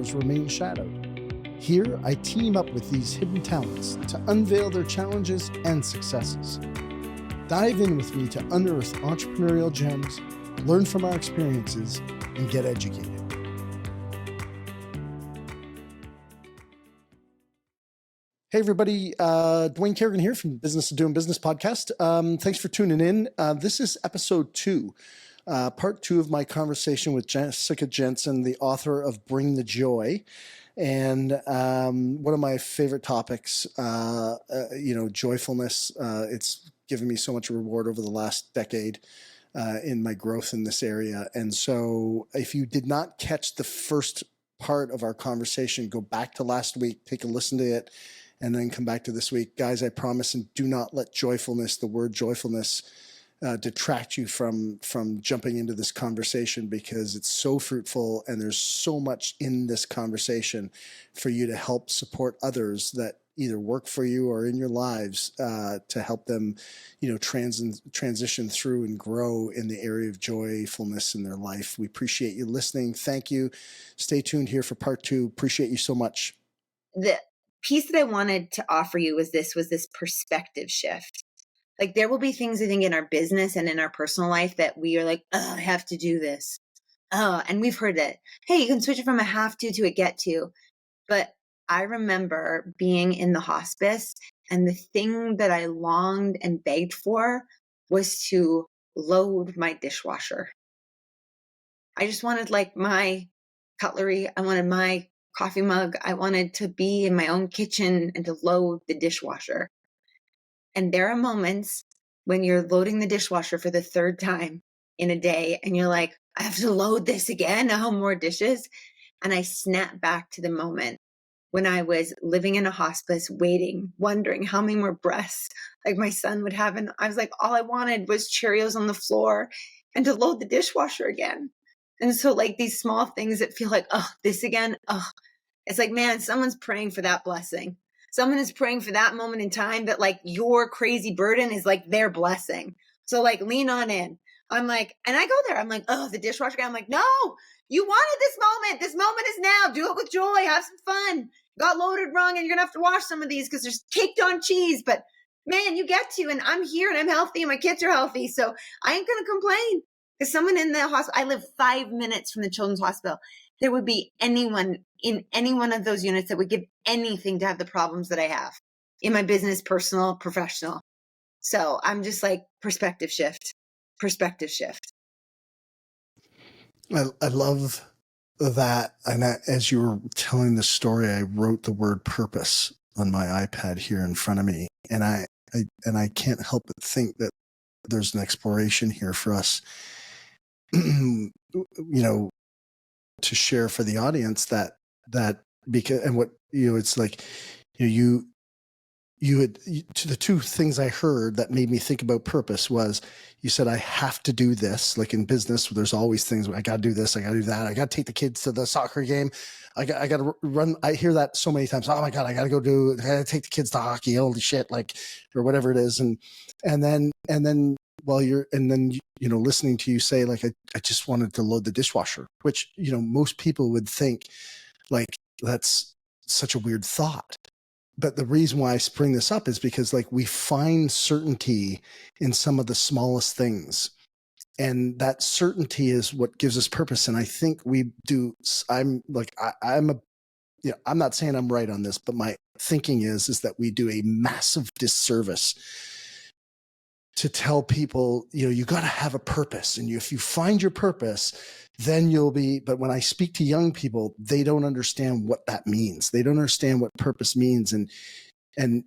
stars remain shadowed. Here, I team up with these hidden talents to unveil their challenges and successes. Dive in with me to unearth entrepreneurial gems, learn from our experiences, and get educated. Hey, everybody. Dwayne Kerrigan here from Business of Doing Business podcast. Thanks for tuning in. This is episode 2, part 2 of my conversation with Jessica Janzen, the author of Bring the Joy. And one of my favorite topics, joyfulness. It's given me so much reward over the last decade in my growth in this area. And so if you did not catch the first part of our conversation, go back to last week, take a listen to it, and then come back to this week. Guys, I promise, and do not let the word joyfulness, detract you from jumping into this conversation, because it's so fruitful and there's so much in this conversation for you to help support others that either work for you or in your lives, to help them, transition through and grow in the area of joyfulness in their life. We appreciate you listening. Thank you. Stay tuned here for part 2. Appreciate you so much. The piece that I wanted to offer you was this perspective shift. Like, there will be things, I think, in our business and in our personal life that we are like, oh, I have to do this. Oh, and we've heard that, hey, you can switch it from a have to a get to. But I remember being in the hospice, and the thing that I longed and begged for was to load my dishwasher. I just wanted my cutlery. I wanted my coffee mug. I wanted to be in my own kitchen and to load the dishwasher. And there are moments when you're loading the dishwasher for the 3rd time in a day and you're like, I have to load this again. Oh, more dishes. And I snap back to the moment when I was living in a hospice, waiting, wondering how many more breaths like my son would have. And I was like, all I wanted was Cheerios on the floor and to load the dishwasher again. And so these small things that feel like, oh, this again. Oh, it's like, man, someone's praying for that blessing. Someone is praying for that moment in time that your crazy burden is their blessing. So lean on in. I'm like, and I go there. I'm like, oh, the dishwasher guy. I'm like, no, you wanted this moment. This moment is now. Do it with joy. Have some fun. Got loaded wrong and you're going to have to wash some of these because there's caked on cheese. But man, you get to, and I'm here and I'm healthy and my kids are healthy. So I ain't going to complain. Because someone in the hospital, I live 5 minutes from the children's hospital. There would be anyone in any one of those units that would give anything to have the problems that I have in my business, personal, professional. So I'm just perspective shift. I love that. And as you were telling the story, I wrote the word purpose on my iPad here in front of me. And I can't help but think that there's an exploration here for us, to share for the audience that because, and what, it's like, you had, to the 2 things I heard that made me think about purpose was, you said, I have to do this. Like in business, there's always things, I got to do this, I got to do that. I got to take the kids to the soccer game. I got to run. I hear that so many times. Oh my God, I got to take the kids to hockey. Holy shit. Or whatever it is. And then while you're, listening to you say, I just wanted to load the dishwasher, which, most people would think that's such a weird thought. But the reason why I bring this up is because we find certainty in some of the smallest things. And that certainty is what gives us purpose. And I think we do. I'm not saying I'm right on this, but my thinking is that we do a massive disservice to tell people, you got to have a purpose. And if you find your purpose, then you'll be, but when I speak to young people, they don't understand what that means. They don't understand what purpose means. And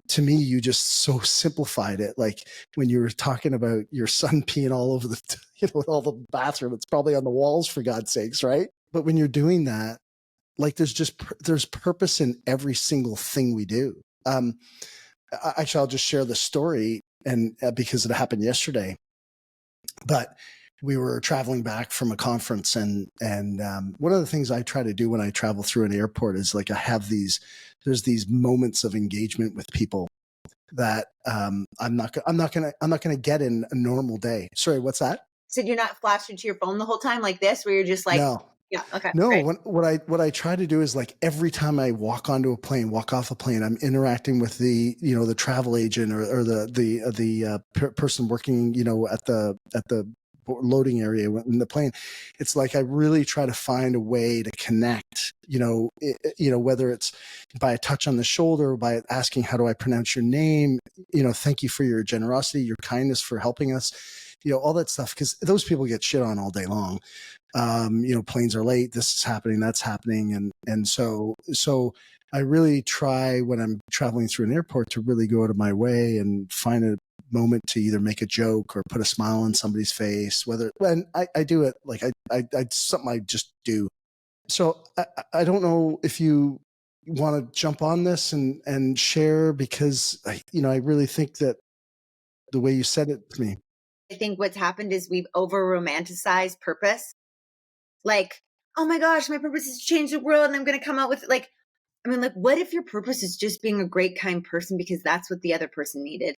to me, you just so simplified it. When you were talking about your son peeing all over with all the bathroom, it's probably on the walls, for God's sakes, right? But when you're doing that, there's purpose in every single thing we do. Actually, I'll just share the story, and because it happened yesterday. But we were traveling back from a conference, and one of the things I try to do when I travel through an airport is I have there's these moments of engagement with people that I'm not gonna get in a normal day. Sorry, what's that? So you're not flashing to your phone the whole time like this, where you're just No. Yeah. Okay. No, Great. what I try to do is like every time I walk onto a plane, walk off a plane, I'm interacting with the travel agent or the person working at the loading area in the plane. It's like I really try to find a way to connect. Whether it's by a touch on the shoulder, or by asking how do I pronounce your name. Thank you for your generosity, your kindness, for helping us. All that stuff, because those people get shit on all day long. Planes are late, this is happening, that's happening. And so I really try when I'm traveling through an airport to really go out of my way and find a moment to either make a joke or put a smile on somebody's face, whether when I do it, like I something I just do. So I don't know if you want to jump on this and share, because I really think that the way you said it to me. I think what's happened is we've over romanticized purpose. Like, oh my gosh, my purpose is to change the world and I'm going to come out with like, I mean, like, what if your purpose is just being a great, kind person because that's what the other person needed?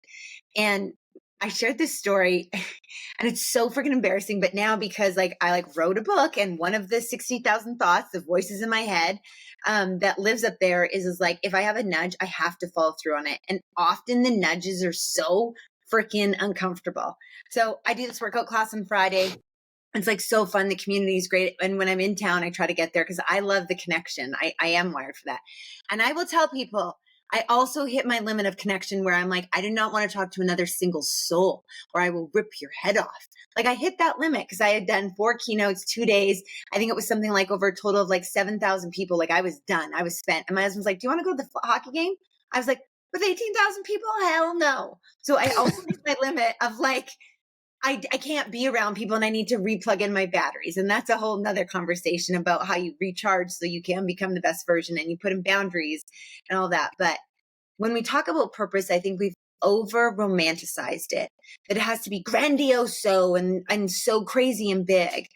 And I shared this story and it's so freaking embarrassing. But now, because like I like wrote a book, and one of the 60,000 thoughts, the voices in my head that lives up there is like, if I have a nudge, I have to follow through on it. And often the nudges are so freaking uncomfortable. So I do this workout class on Friday. It's like so fun. The community is great. And when I'm in town, I try to get there because I love the connection. I am wired for that. And I will tell people, I also hit my limit of connection where I'm like, I do not want to talk to another single soul, or I will rip your head off. Like I hit that limit because I had done 4 keynotes, 2 days. I think it was something like over a total of like 7,000 people. Like I was done. I was spent. And my husband's like, do you want to go to the hockey game? I was like, with 18,000 people? Hell no. So I also hit my limit of like, I can't be around people and I need to replug in my batteries. And that's a whole nother conversation about how you recharge so you can become the best version, and you put in boundaries and all that. But when we talk about purpose, I think we've over romanticized it, that it has to be grandiose and so crazy and big.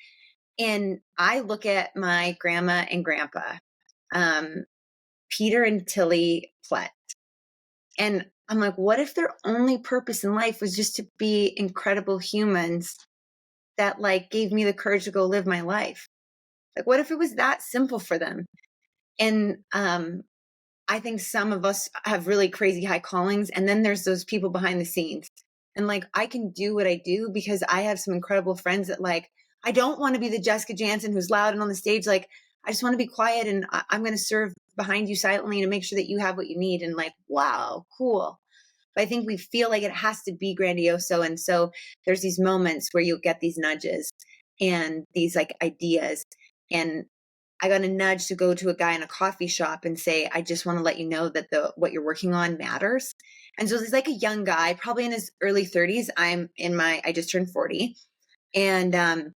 And I look at my grandma and grandpa, um, Peter and Tilly Plett, and I'm like, what if their only purpose in life was just to be incredible humans that like gave me the courage to go live my life? Like, what if it was that simple for them? And I think some of us have really crazy high callings, and then there's those people behind the scenes. And like, I can do what I do because I have some incredible friends that like, I don't want to be the Jessica Janzen who's loud and on the stage. Like, I just want to be quiet, and I'm going to serve behind you silently to make sure that you have what you need. And like, wow, cool. But I think we feel like it has to be grandioso. And so there's these moments where you'll get these nudges and these like ideas. And I got a nudge to go to a guy in a coffee shop and say, I just want to let you know that what you're working on matters. And so he's like a young guy, probably in his early 30s. I just turned 40. And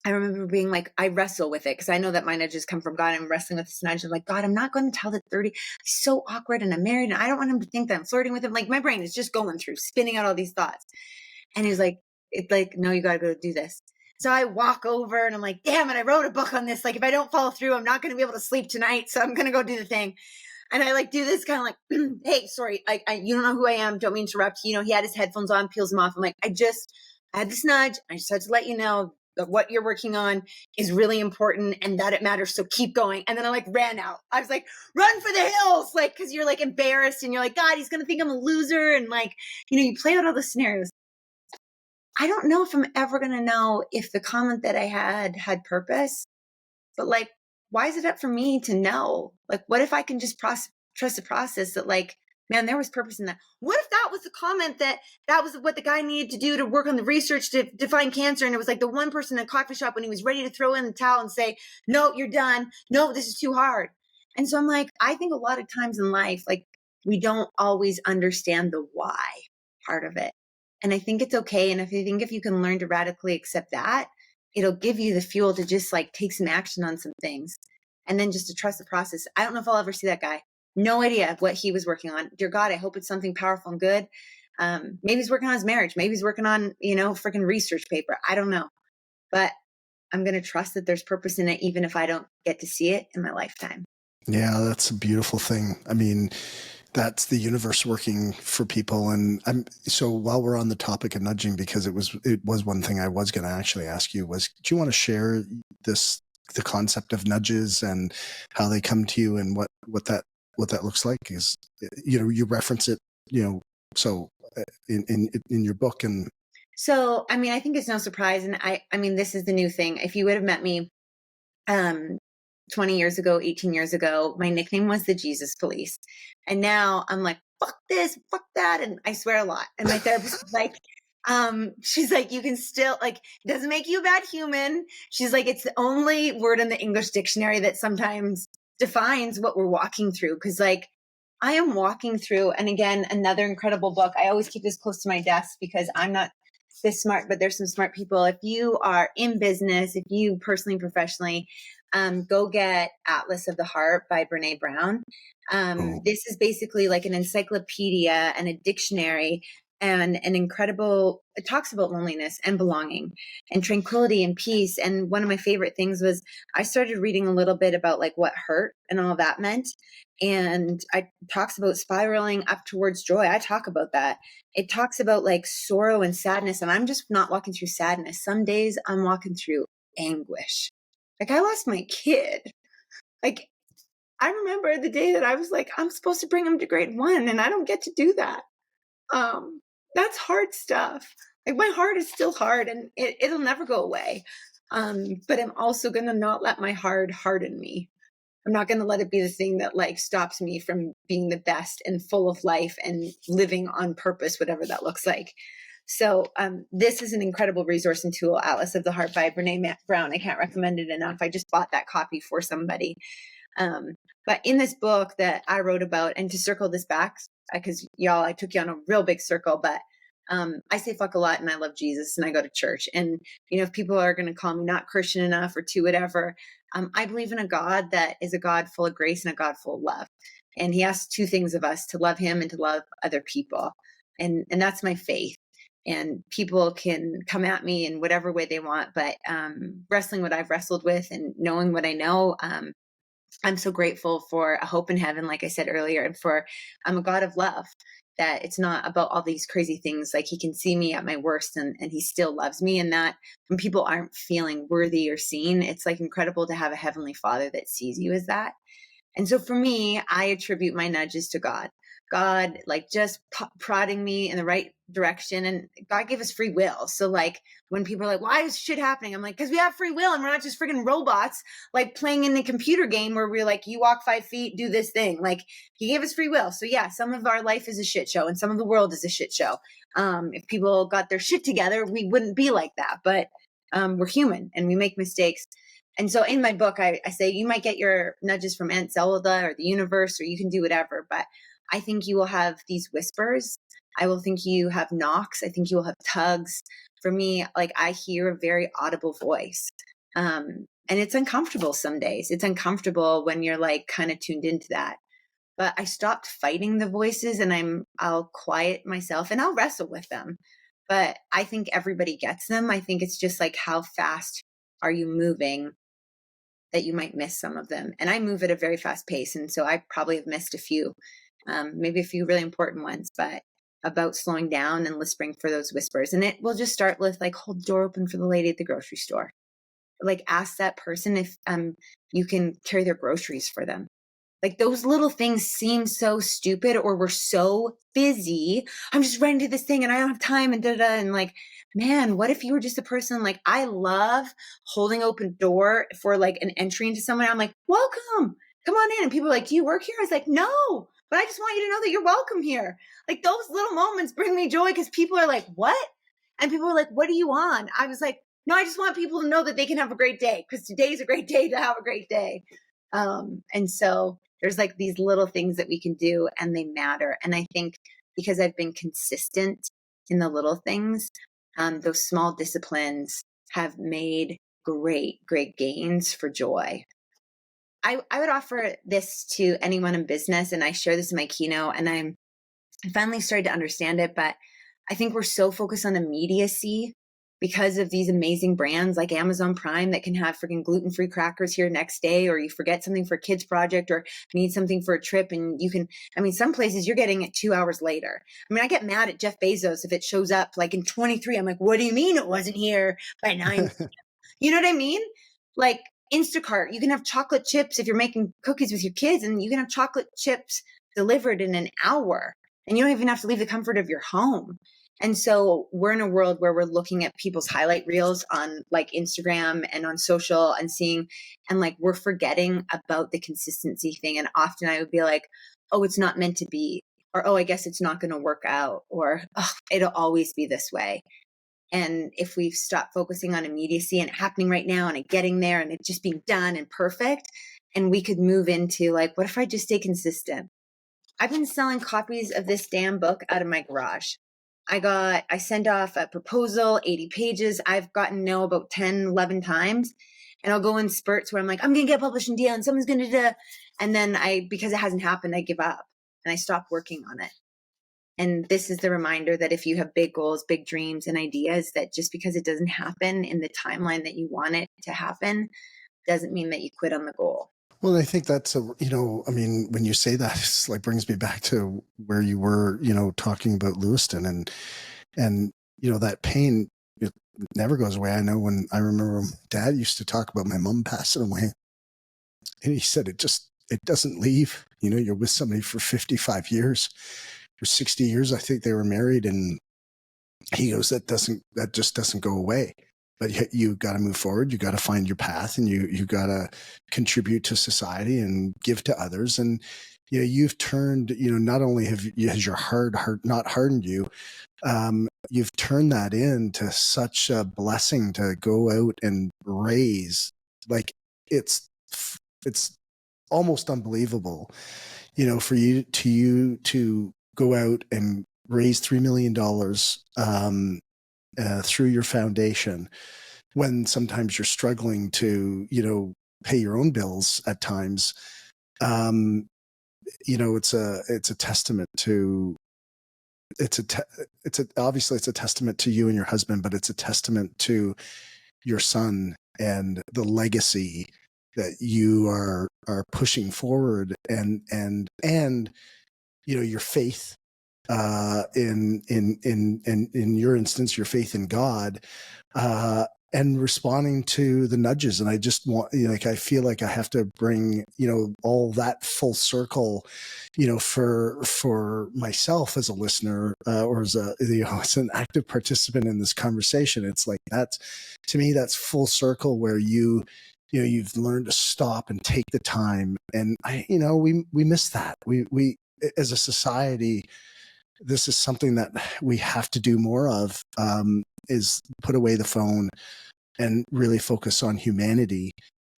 I remember being like, I wrestle with it because I know that my nudges come from God. I'm wrestling with this nudge. I'm like, God, I'm not going to tell the 30. He's so awkward and I'm married and I don't want him to think that I'm flirting with him. Like my brain is just going through, spinning out all these thoughts. And he's like, it's like, no, you got to go do this. So I walk over and I'm like, damn it, I wrote a book on this. Like if I don't follow through, I'm not going to be able to sleep tonight. So I'm going to go do the thing. And I like do this kind of like, hey, sorry, you don't know who I am. Don't mean to interrupt. He had his headphones on, peels them off. I'm like, I had this nudge. I just had to let you know that what you're working on is really important and that it matters. So keep going. And then I like ran out. I was like, run for the hills. Like, cause you're like embarrassed and you're like, God, he's going to think I'm a loser. And like, you play out all the scenarios. I don't know if I'm ever going to know if the comment that I had purpose, but like, why is it up for me to know? Like, what if I can just trust the process that like, man, there was purpose in that. What if that was the comment that was what the guy needed to do to work on the research to find cancer? And it was like the one person in a coffee shop when he was ready to throw in the towel and say, no, you're done. No, this is too hard. And so I'm like, I think a lot of times in life, like we don't always understand the why part of it. And I think it's okay. And if you can learn to radically accept that, it'll give you the fuel to just like take some action on some things and then just to trust the process. I don't know if I'll ever see that guy. No idea what he was working on. Dear God, I hope it's something powerful and good. Maybe he's working on his marriage. Maybe he's working on, freaking research paper. I don't know. But I'm going to trust that there's purpose in it, even if I don't get to see it in my lifetime. Yeah, that's a beautiful thing. I mean, that's the universe working for people. And so while we're on the topic of nudging, because it was one thing I was going to actually ask you was, do you want to share this the concept of nudges and how they come to you and what that looks like is, you reference it, so in your book. And so, I mean, I think it's no surprise. And I mean, this is the new thing. If you would have met me, 20 years ago, 18 years ago, my nickname was the Jesus Police. And now I'm like, fuck this, fuck that. And I swear a lot. And my therapist is like, she's like, you can still, like, it doesn't make you a bad human. She's like, it's the only word in the English dictionary that sometimes defines what we're walking through. Cause like, I am walking through, and again, another incredible book. I always keep this close to my desk because I'm not this smart, but there's some smart people. If you are in business, if you personally, professionally, go get Atlas of the Heart by Brene Brown. This is basically like an encyclopedia and a dictionary and an incredible, it talks about loneliness and belonging and tranquility and peace. And one of my favorite things was I started reading a little bit about like what hurt and all that meant. And I talks about spiraling up towards joy. I talk about that. It talks about like sorrow and sadness. And I'm just not walking through sadness. Some days I'm walking through anguish. Like I lost my kid. Like I remember the day that I was like, I'm supposed to bring him to grade 1 and I don't get to do that. That's hard stuff. Like my heart is still hard and it'll never go away. But I'm also going to not let my heart harden me. I'm not going to let it be the thing that like stops me from being the best and full of life and living on purpose, whatever that looks like. So this is an incredible resource and tool, Atlas of the Heart by Brene Brown. I can't recommend it enough. I just bought that copy for somebody. But in this book that I wrote about, and to circle this back, because y'all, I took you on a real big circle, but I say fuck a lot and I love Jesus and I go to church. And, if people are going to call me not Christian enough or to whatever, I believe in a God that is a God full of grace and a God full of love. And he asks 2 things of us, to love him and to love other people. And that's my faith. And people can come at me in whatever way they want, but wrestling what I've wrestled with and knowing what I know, I'm so grateful for a hope in heaven, like I said earlier, and for I'm a God of love, that it's not about all these crazy things. Like he can see me at my worst and he still loves me. And that when people aren't feeling worthy or seen, it's like incredible to have a heavenly Father that sees you as that. And so for me, I attribute my nudges to God. God, like just prodding me in the right direction. And God gave us free will. So like when people are like, why is shit happening? I'm like, because we have free will and we're not just freaking robots, like playing in a computer game where we're like, you walk 5 feet, do this thing. Like he gave us free will. So yeah, some of our life is a shit show and some of the world is a shit show. If people got their shit together, we wouldn't be like that. But we're human and we make mistakes. And so in my book, I say you might get your nudges from Aunt Zelda or the universe, or you can do whatever. But I think you will have these whispers. I will think you have knocks. I think you will have tugs. For me, like I hear a very audible voice. And it's uncomfortable some days. It's uncomfortable when you're like kind of tuned into that. But I stopped fighting the voices and I'll quiet myself and I'll wrestle with them. But I think everybody gets them. I think it's just like how fast are you moving that you might miss some of them. And I move at a very fast pace. And so I probably have missed a few, maybe a few really important ones, but about slowing down and listening for those whispers. And it will just start with like, hold the door open for the lady at the grocery store. Like ask that person if you can carry their groceries for them. Like those little things seem so stupid, or we're so busy. I'm just running to this thing and I don't have time and da-da. And like, man, what if you were just a person? Like I love holding open door for like an entry into someone. I'm like, welcome, come on in. And people are like, do you work here? I was like, no, but I just want you to know that you're welcome here. Like those little moments bring me joy because people are like, what? And people are like, what are you on? I was like, no, I just want people to know that they can have a great day because today's a great day to have a great day. And so there's like these little things that we can do and they matter. And I think because I've been consistent in the little things, those small disciplines have made great, great gains for joy. I would offer this to anyone in business, and I share this in my keynote, and I finally started to understand it, but I think we're so focused on immediacy because of these amazing brands like Amazon Prime that can have freaking gluten-free crackers here next day, or you forget something for a kid's project or need something for a trip and you can, some places you're getting it 2 hours later. I get mad at Jeff Bezos if it shows up like in 23. I'm like, what do you mean it wasn't here by 9? You know what I mean? Like Instacart, you can have chocolate chips if you're making cookies with your kids, and you can have chocolate chips delivered in an hour, and you don't even have to leave the comfort of your home. And so we're in a world where we're looking at people's highlight reels on like Instagram and on social and seeing, and like we're forgetting about the consistency thing. And often I would be like, oh, it's not meant to be, or oh, I guess it's not going to work out, or oh, it'll always be this way. And if we stop focusing on immediacy and it happening right now and it getting there and it just being done and perfect, and we could move into like, what if I just stay consistent? I've been selling copies of this damn book out of my garage. I sent off a proposal, 80 pages. I've gotten no about 10, 11 times. And I'll go in spurts where I'm like, I'm going to get a publishing deal and someone's going to do. And then because it hasn't happened, I give up and I stop working on it. And this is the reminder that if you have big goals, big dreams and ideas, that just because it doesn't happen in the timeline that you want it to happen, doesn't mean that you quit on the goal. Well, I think that's I mean, when you say that, it's like brings me back to where you were, talking about Lewiston and, that pain, it never goes away. I know when I remember Dad used to talk about my mom passing away, and he said, it doesn't leave. You're with somebody for 55 years, for 60 years. I think they were married, and he goes, that just doesn't go away. But you got to move forward. You got to find your path, and you got to contribute to society and give to others. And you've turned. Not only has your heart not hardened you, you've turned that into such a blessing to go out and raise. Like it's almost unbelievable, for you to go out and raise $3 million through your foundation, when sometimes you're struggling to, pay your own bills at times. It's a testament to, obviously it's a testament to you and your husband, but it's a testament to your son and the legacy that you are pushing forward, and your faith, in your instance, your faith in God, and responding to the nudges. And I just want, I feel like I have to bring, all that full circle, for myself as a listener, or as as an active participant in this conversation. It's like, to me, that's full circle where you've learned to stop and take the time. And we miss that. We as a society, this is something that we have to do more of, is put away the phone and really focus on humanity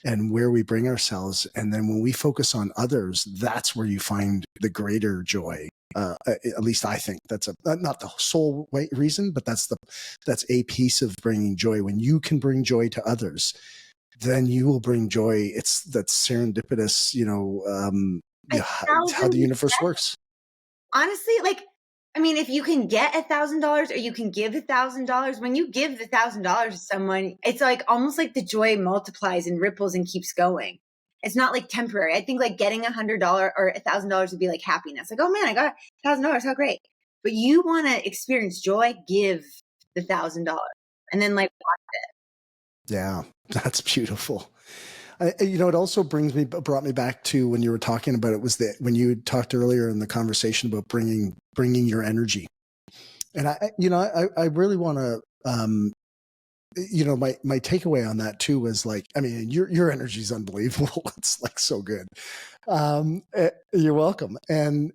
and where we bring ourselves. And then when we focus on others, that's where you find the greater joy. At least I think that's not the sole reason, but that's a piece of bringing joy. When you can bring joy to others, then you will bring joy. It's that serendipitous, how the universe works. Honestly, like, I mean, if you can get $1,000 or you can give $1,000, when you give $1,000 to someone, it's like almost like the joy multiplies and ripples and keeps going. It's not like temporary. I think like getting $100 or $1,000 would be like happiness. Like, oh man, I got $1,000. How great. But you want to experience joy, give the $1,000 and then like watch it. Yeah, that's beautiful. It also brought me back to when you were talking about it, was that when you talked earlier in the conversation about bringing your energy. And I really want to, my takeaway on that too was like, I mean, your energy is unbelievable. It's like so good. You're welcome. And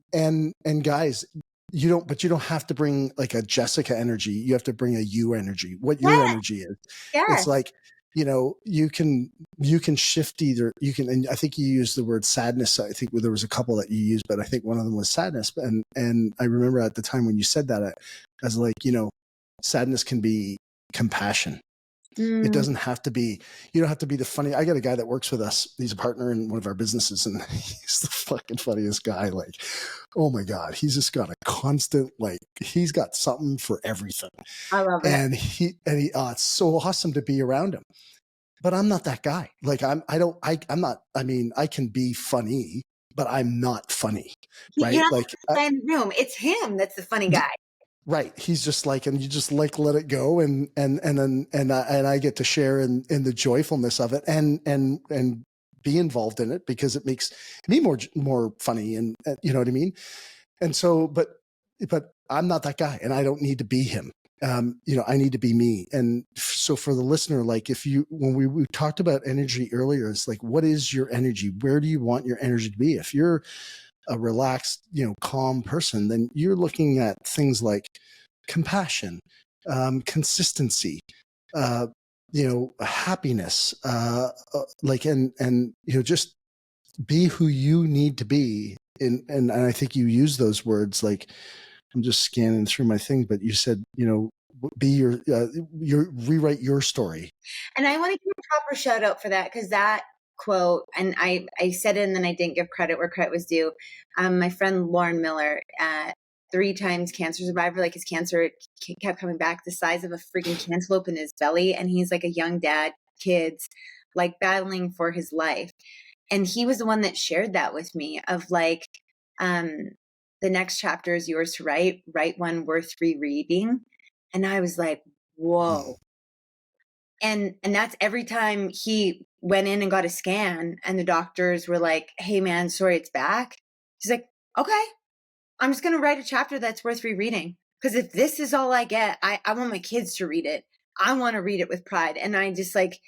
guys, you don't have to bring like a Jessica energy. You have to bring a you energy. What your energy is. Yes. It's like, you can shift either. You can, and I think you used the word sadness. I think there was a couple that you used, but I think one of them was sadness. And I remember at the time when you said that, I was like, sadness can be compassion. It doesn't have to be, you don't have to be the funny. I got a guy that works with us. He's a partner in one of our businesses, and he's the fucking funniest guy. Like, oh my God, he's just got a constant, like, he's got something for everything. I love it. And it's so awesome to be around him. But I'm not that guy. Like, I'm not, I mean, I can be funny, but I'm not funny. Right? You're not like in the room. It's him that's the funny guy. Right. He's just like, and you just like let it go, and I get to share in the joyfulness of it, and be involved in it because it makes me more funny, and you know what I mean. And so, but I'm not that guy, and I don't need to be him. You know, I need to be me. And so for the listener, like if you, when we talked about energy earlier, it's like, what is your energy? Where do you want your energy to be? If you're a relaxed, you know, calm person, then you're looking at things like compassion, consistency, uh, you know, happiness, like, and, you know, just be who you need to be. And I think you use those words, like, I'm just scanning through my thing, but you said, you know, be your rewrite your story. And I want to give a proper shout out for that, because that quote, and I said it and then I didn't give credit where credit was due. My friend Lauren Miller, 3 times cancer survivor, like his cancer kept coming back the size of a freaking cantaloupe in his belly. And he's like a young dad, kids, like battling for his life. And he was the one that shared that with me of like, um, the next chapter is yours to write one worth rereading. And I was like, whoa. And that's every time he went in and got a scan and the doctors were like, hey man, sorry, it's back. He's like, okay, I'm just going to write a chapter that's worth rereading. Because if this is all I get, I want my kids to read it. I want to read it with pride. And I just like,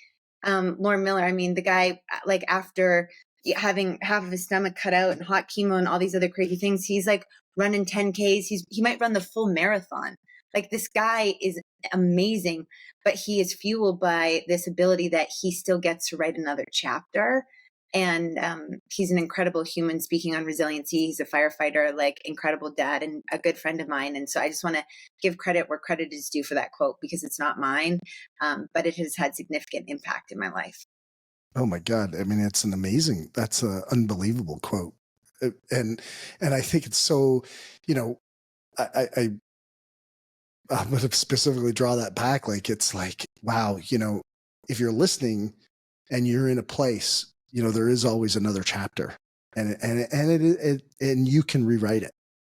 Lauren Miller, I mean, the guy, like after having half of his stomach cut out and hot chemo and all these other crazy things, he's like running 10Ks. He might run the full marathon. Like this guy is amazing, but he is fueled by this ability that he still gets to write another chapter. And he's an incredible human. Speaking on resiliency, he's a firefighter, like incredible dad and a good friend of mine. And so I just want to give credit where credit is due for that quote, because it's not mine, but it has had significant impact in my life. Oh my God. I mean, it's an amazing, that's an unbelievable quote. And I think it's so, you know, I I'm going to specifically draw that back. Like, it's like, wow, you know, if you're listening and you're in a place, you know, there is always another chapter, and you can rewrite it.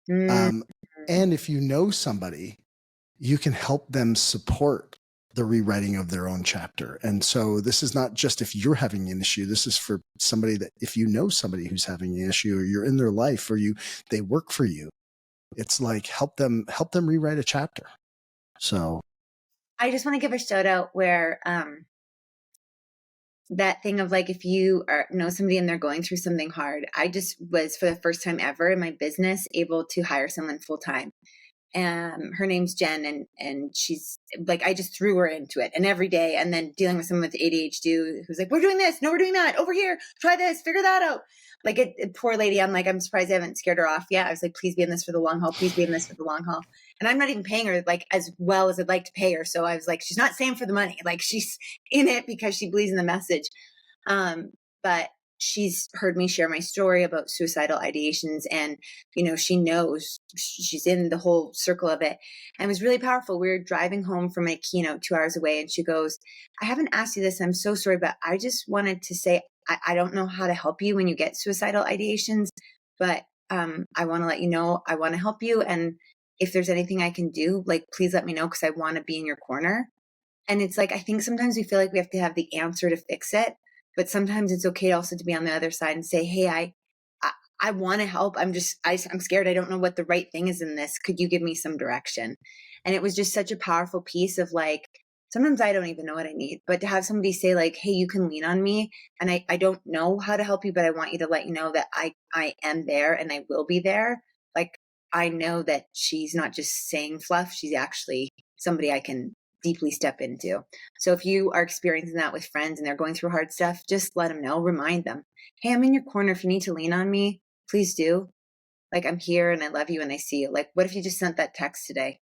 Mm. Um, and if you know somebody, you can help them support the rewriting of their own chapter. And so this is not just if you're having an issue, this is for somebody that, if you know somebody who's having an issue, or you're in their life, or they work for you, it's like, help them rewrite a chapter. So I just want to give a shout out where that thing of like, if you know somebody and they're going through something hard, I just was, for the first time ever in my business, able to hire someone full time. Her name's Jen, and she's like, I just threw her into it, and every day, and then dealing with someone with ADHD who's like, we're doing this, no, we're doing that, over here, try this, figure that out. Like poor lady, I'm like, I'm surprised I haven't scared her off yet. I was like, please be in this for the long haul, please be in this for the long haul. And I'm not even paying her like as well as I'd like to pay her. So I was like, she's not staying for the money, like she's in it because she believes in the message. But she's heard me share my story about suicidal ideations, and you know, she knows, she's in the whole circle of it. And it was really powerful. We were driving home from a keynote 2 hours away, and she goes, I haven't asked you this, I'm so sorry, but I just wanted to say, I don't know how to help you when you get suicidal ideations, but I want to let you know I want to help you, and if there's anything I can do, like please let me know, because I want to be in your corner. And it's like, I think sometimes we feel like we have to have the answer to fix it, but sometimes it's okay also to be on the other side and say, hey, I want to help. I'm scared. I don't know what the right thing is in this. Could you give me some direction? And it was just such a powerful piece of like, sometimes I don't even know what I need, but to have somebody say like, hey, you can lean on me. And I don't know how to help you, but I want you to let you know that I am there and I will be there. Like, I know that she's not just saying fluff. She's actually somebody I can deeply step into. So if you are experiencing that with friends and they're going through hard stuff, just let them know, remind them, hey, I'm in your corner. If you need to lean on me, please do. Like, I'm here and I love you and I see you. Like, what if you just sent that text today?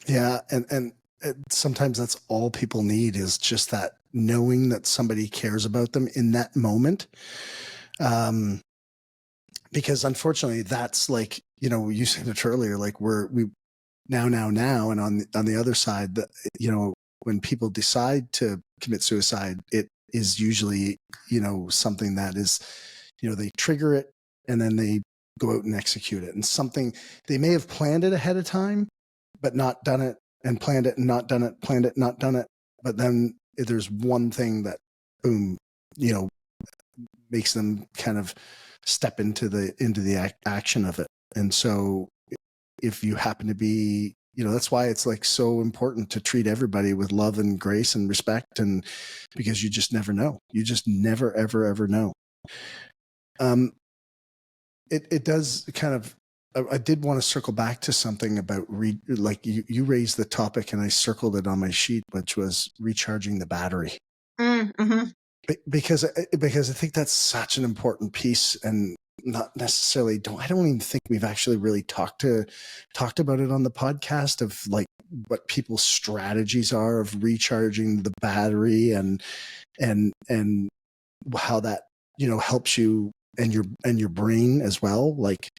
yeah, and sometimes that's all people need, is just that knowing that somebody cares about them in that moment. Um, because unfortunately, that's like, you know, you said it earlier, like we now, and on the other side, that, you know, when people decide to commit suicide, it is usually, you know, something that is, you know, they trigger it and then they go out and execute it, and something they may have planned it ahead of time, but not done it, and planned it and not done it, planned it, not done it. But then there's one thing that, boom, you know, makes them kind of step into the action of it. And so if you happen to be, you know, that's why it's like so important to treat everybody with love and grace and respect, and because you just never know. You just never, ever, ever know. It does kind of, I did want to circle back to something about like you raised the topic and I circled it on my sheet, which was recharging the battery. Mm-hmm. Because I think that's such an important piece, and not necessarily I don't even think we've actually really talked about it on the podcast, of like what people's strategies are of recharging the battery, and how that, you know, helps you and your brain as well. Like,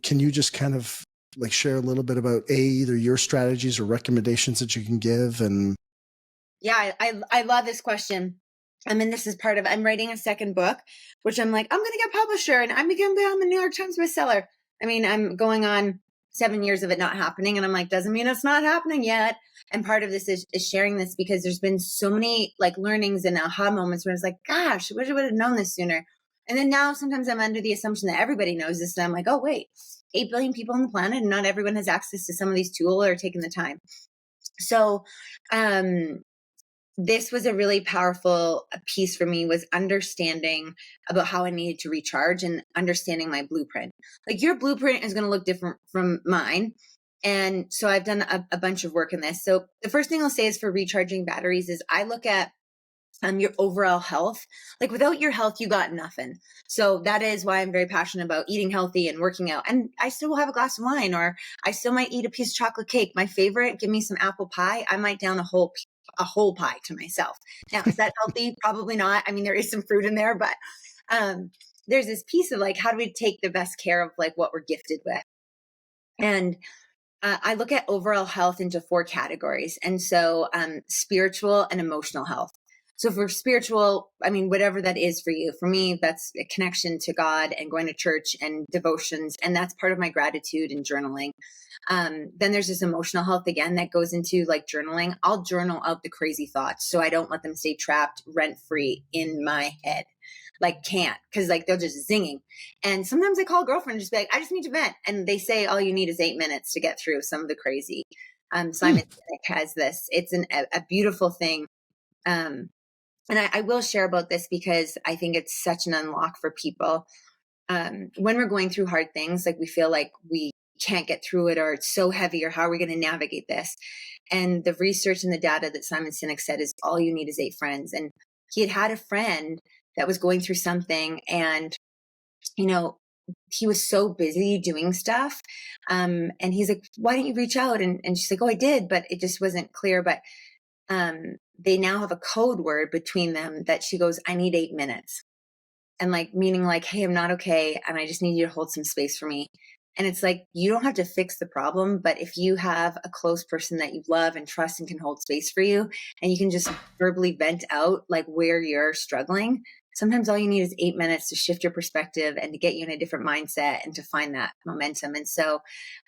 can you just kind of like share a little bit about either your strategies or recommendations that you can give? And yeah, I love this question. I mean, this is part of, I'm writing a second book, which I'm like, I'm going to get publisher and I'm going to become a New York Times bestseller. I mean, I'm going on 7 years of it not happening. And I'm like, doesn't mean it's not happening yet. And part of this is sharing this, because there's been so many like learnings and aha moments where it's like, gosh, I wish I would have known this sooner. And then now sometimes I'm under the assumption that everybody knows this. And I'm like, oh, wait, 8 billion people on the planet, and not everyone has access to some of these tools or taken the time. So, this was a really powerful piece for me, was understanding about how I needed to recharge and understanding my blueprint. Like, your blueprint is going to look different from mine. And so I've done a bunch of work in this. So the first thing I'll say is for recharging batteries is I look at your overall health. Like, without your health, you got nothing. So that is why I'm very passionate about eating healthy and working out. And I still will have a glass of wine, or I still might eat a piece of chocolate cake. My favorite, give me some apple pie. I might down a whole pie to myself. Now, is that healthy? Probably not. I mean, there is some fruit in there, but there's this piece of like, how do we take the best care of like what we're gifted with? And I look at overall health into 4 categories. And so spiritual and emotional health. So for spiritual, I mean, whatever that is for you, for me, that's a connection to God and going to church and devotions. And that's part of my gratitude and journaling. Then there's this emotional health again that goes into like journaling. I'll journal out the crazy thoughts so I don't let them stay trapped rent free in my head. Like, can't, because like they're just zinging. And sometimes I call a girlfriend and just be like, I just need to vent. And they say all you need is 8 minutes to get through some of the crazy. Simon Sinek has this. It's a beautiful thing. And I will share about this because I think it's such an unlock for people. When we're going through hard things, like we feel like we can't get through it, or it's so heavy, or how are we going to navigate this? And the research and the data that Simon Sinek said is all you need is 8 friends. And he had a friend that was going through something, and, you know, he was so busy doing stuff. And he's like, why didn't you reach out? And she's like, oh, I did, but it just wasn't clear. But they now have a code word between them that she goes, I need 8 minutes. And like, meaning like, hey, I'm not okay. And I just need you to hold some space for me. And it's like, you don't have to fix the problem, but if you have a close person that you love and trust and can hold space for you, and you can just verbally vent out like where you're struggling, sometimes all you need is 8 minutes to shift your perspective and to get you in a different mindset and to find that momentum. And so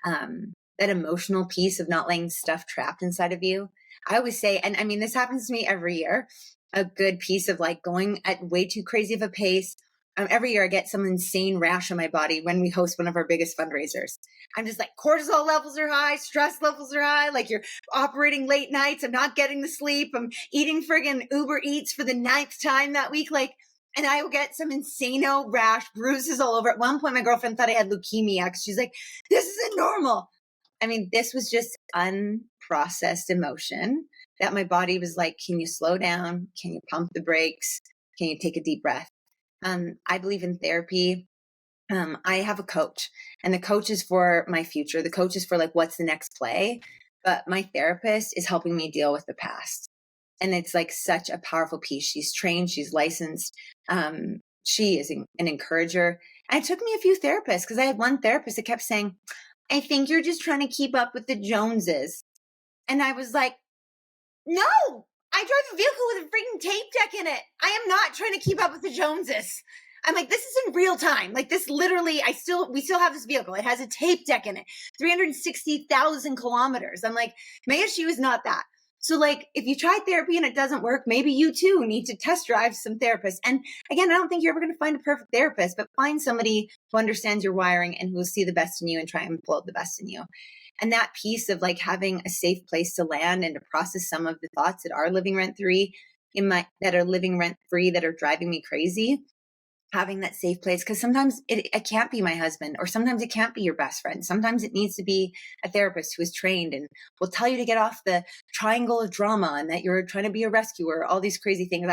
that emotional piece of not letting stuff trapped inside of you, I always say, and I mean, this happens to me every year, a good piece of like going at way too crazy of a pace. Every year I get some insane rash on my body when we host one of our biggest fundraisers. I'm just like, cortisol levels are high, stress levels are high, like you're operating late nights, I'm not getting the sleep, I'm eating friggin' Uber Eats for the 9th time that week, like, and I will get some insano rash, bruises all over. At one point, my girlfriend thought I had leukemia because she's like, this isn't normal. I mean, this was just unprocessed emotion that my body was like, can you slow down? Can you pump the brakes? Can you take a deep breath? I believe in therapy. I have a coach, and the coach is for my future. The coach is for like, what's the next play? But my therapist is helping me deal with the past. And it's like such a powerful piece. She's trained, she's licensed. She is an encourager. And it took me a few therapists, because I had one therapist that kept saying, I think you're just trying to keep up with the Joneses. And I was like, no, I drive a vehicle with a freaking tape deck in it. I am not trying to keep up with the Joneses. I'm like, this is in real time. Like this literally, we still have this vehicle. It has a tape deck in it, 360,000 kilometers. I'm like, my issue is not that. So like, if you try therapy and it doesn't work, maybe you too need to test drive some therapists. And again, I don't think you're ever going to find a perfect therapist, but find somebody who understands your wiring and who will see the best in you and try and pull out the best in you. And that piece of like having a safe place to land and to process some of the thoughts that are living rent free that are driving me crazy, having that safe place. Because sometimes it can't be my husband, or sometimes it can't be your best friend. Sometimes it needs to be a therapist who is trained and will tell you to get off the triangle of drama and that you're trying to be a rescuer, all these crazy things.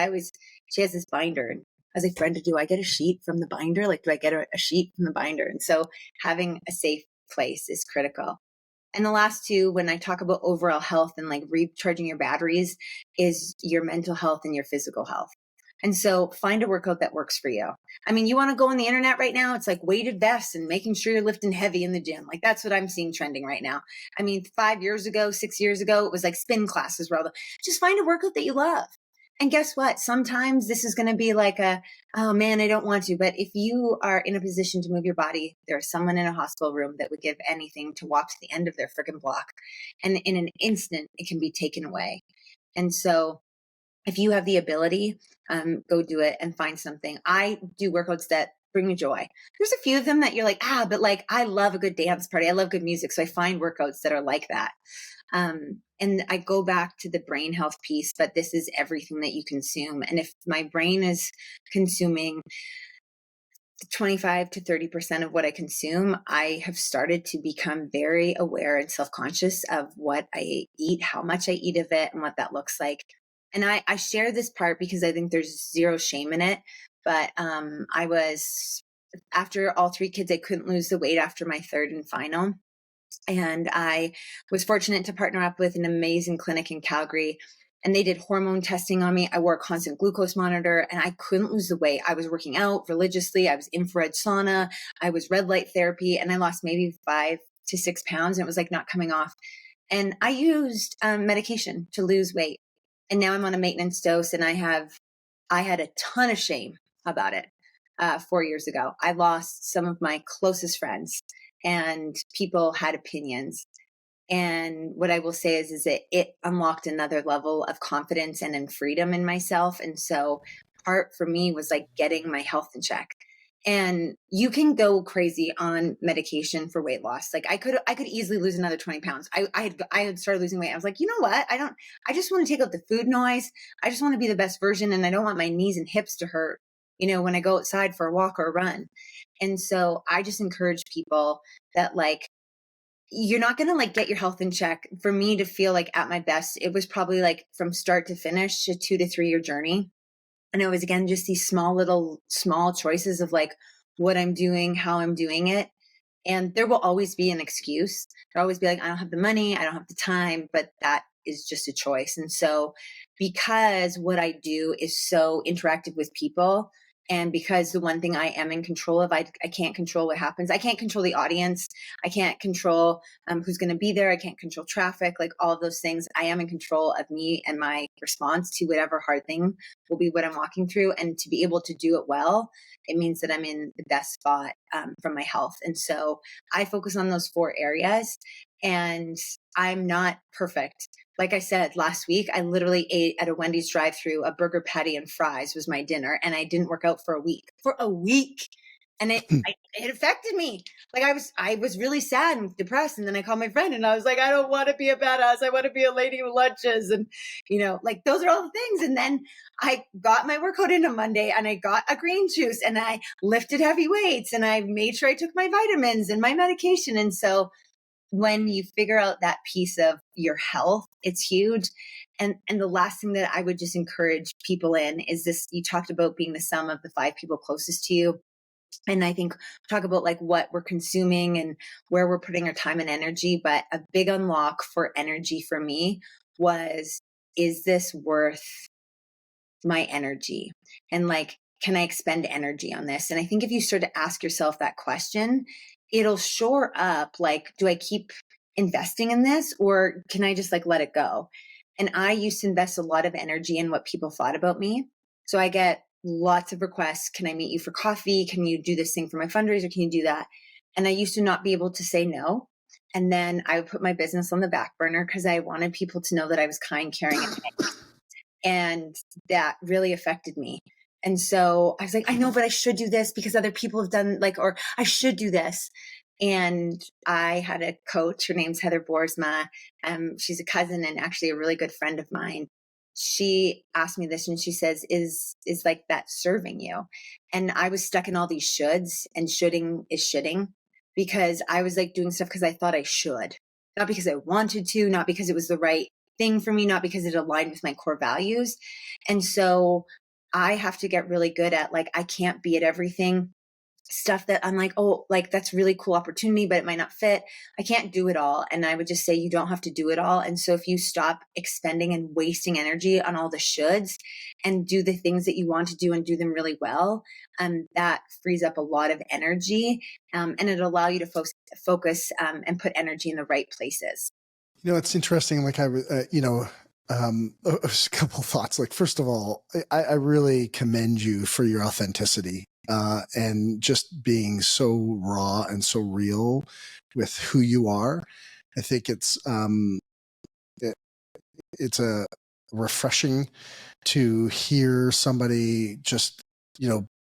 She has this binder, and as a friend, do I get a sheet from the binder? Like, do I get a sheet from the binder? And so having a safe place is critical. And the last two, when I talk about overall health and like recharging your batteries, is your mental health and your physical health. And so find a workout that works for you. I mean, you want to go on the internet right now, it's like weighted vests and making sure you're lifting heavy in the gym. Like that's what I'm seeing trending right now. I mean, 5 years ago, 6 years ago, it was like spin classes where just find a workout that you love. And guess what? Sometimes this is going to be like oh man, I don't want to. But if you are in a position to move your body, there's someone in a hospital room that would give anything to walk to the end of their freaking block. And in an instant, it can be taken away. And so if you have the ability, go do it and find something. I do workouts that bring me joy. There's a few of them that you're like, but like, I love a good dance party. I love good music. So I find workouts that are like that. And I go back to the brain health piece, but this is everything that you consume. And if my brain is consuming 25 to 30% of what I consume, I have started to become very aware and self-conscious of what I eat, how much I eat of it, and what that looks like. And I share this part because I think there's zero shame in it. But after all three kids, I couldn't lose the weight after my third and final. And I was fortunate to partner up with an amazing clinic in Calgary, and they did hormone testing on me. I wore a constant glucose monitor and I couldn't lose the weight. I was working out religiously. I was infrared sauna. I was red light therapy, and I lost maybe 5 to 6 pounds, and it was like not coming off. And I used medication to lose weight. And now I'm on a maintenance dose, and I had a ton of shame about it 4 years ago. I lost some of my closest friends, and people had opinions. And what I will say is that it unlocked another level of confidence and in freedom in myself. And so part for me was like getting my health in check. And you can go crazy on medication for weight loss. Like I could easily lose another 20 pounds. I had started losing weight. I was like, you know what? I just want to take out the food noise. I just want to be the best version. And I don't want my knees and hips to hurt, when I go outside for a walk or a run. And so I just encourage people that like, you're not going to like get your health in check. For me to feel like at my best, it was probably like from start to finish a 2 to 3 year journey. And it was, again, just these small choices of like what I'm doing, how I'm doing it. And there will always be an excuse. There'll always be like, I don't have the money, I don't have the time, but that is just a choice. And so because what I do is so interactive with people, and because the one thing I am in control of, I can't control what happens. I can't control the audience. I can't control who's going to be there. I can't control traffic, like all of those things. I am in control of me and my response to whatever hard thing will be what I'm walking through. And to be able to do it well, it means that I'm in the best spot from my health. And so I focus on those 4 areas, and I'm not perfect. Like I said, last week, I literally ate at a Wendy's drive-thru a burger patty and fries was my dinner. And I didn't work out for a week. And it affected me. Like I was really sad and depressed. And then I called my friend and I was like, I don't want to be a badass. I want to be a lady who lunches. And, like those are all the things. And then I got my workout in on Monday, and I got a green juice, and I lifted heavy weights, and I made sure I took my vitamins and my medication. And so when you figure out that piece of your health, it's huge. And the last thing that I would just encourage people in is this: you talked about being the sum of the 5 people closest to you. And I think talk about like what we're consuming and where we're putting our time and energy. But a big unlock for energy for me was, is this worth my energy? And like, can I expend energy on this? And I think if you start to ask yourself that question, it'll shore up, like, do I keep investing in this, or can I just like let it go? And I used to invest a lot of energy in what people thought about me. So I get lots of requests. Can I meet you for coffee? Can you do this thing for my fundraiser? Can you do that? And I used to not be able to say no. And then I would put my business on the back burner because I wanted people to know that I was kind, caring, and that really affected me. And so I was like, I know, but I should do this because other people have done like, or I should do this. And I had a coach, her name's Heather Boersma. She's a cousin and actually a really good friend of mine. She asked me this and she says, is like that serving you? And I was stuck in all these shoulds, and shoulding is shitting, because I was like doing stuff because I thought I should, not because I wanted to, not because it was the right thing for me, not because it aligned with my core values. And so I have to get really good at, like, I can't be at everything. Stuff that I'm like, oh, like that's really cool opportunity, but it might not fit. I can't do it all. And I would just say, you don't have to do it all. And so if you stop expending and wasting energy on all the shoulds and do the things that you want to do and do them really well, that frees up a lot of energy, and it'll allow you to focus and put energy in the right places. It's interesting. Like a couple thoughts. Like, first of all, I really commend you for your authenticity, and just being so raw and so real with who you are. I think it's a refreshing to hear somebody just,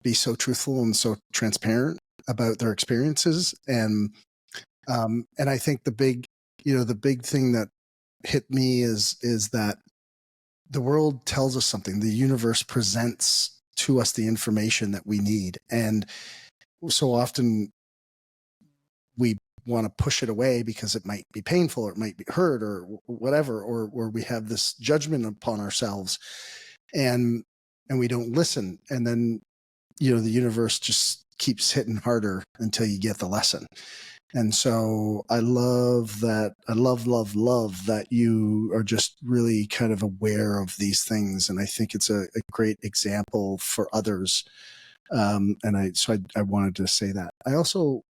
be so truthful and so transparent about their experiences. And I think the big thing that hit me is that the world tells us something. The universe presents to us the information that we need. And so often we want to push it away because it might be painful or it might be hurt or whatever, or we have this judgment upon ourselves, and we don't listen. And then, the universe just keeps hitting harder until you get the lesson. And so I love that. I love that you are just really kind of aware of these things. And I think it's a great example for others. And I wanted to say that. I also,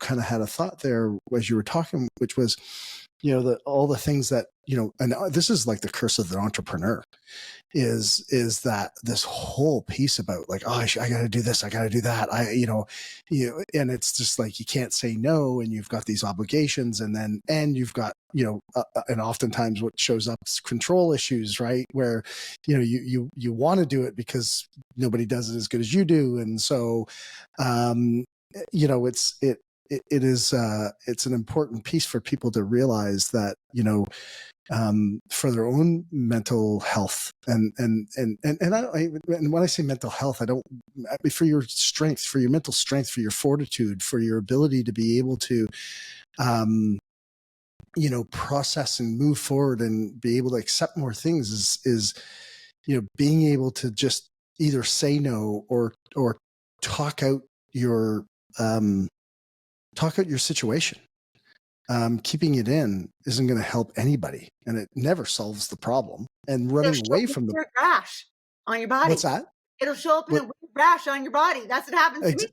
kind of had a thought there as you were talking, which was, all the things that, and this is like the curse of the entrepreneur, is that this whole piece about like, oh, I got to do this, I got to do that, and it's just like you can't say no, and you've got these obligations, and you've got, and oftentimes what shows up is control issues, right? Where you want to do it because nobody does it as good as you do, and so it's an important piece for people to realize that, for their own mental health, and when I say mental health, for your strength, for your mental strength, for your fortitude, for your ability to be able to, process and move forward and be able to accept more things is being able to just either say no or talk out your situation. Keeping it in isn't going to help anybody, and it never solves the problem. And running away from the rash on your body. What's that? It'll show up in a weird rash on your body. That's what happens to me.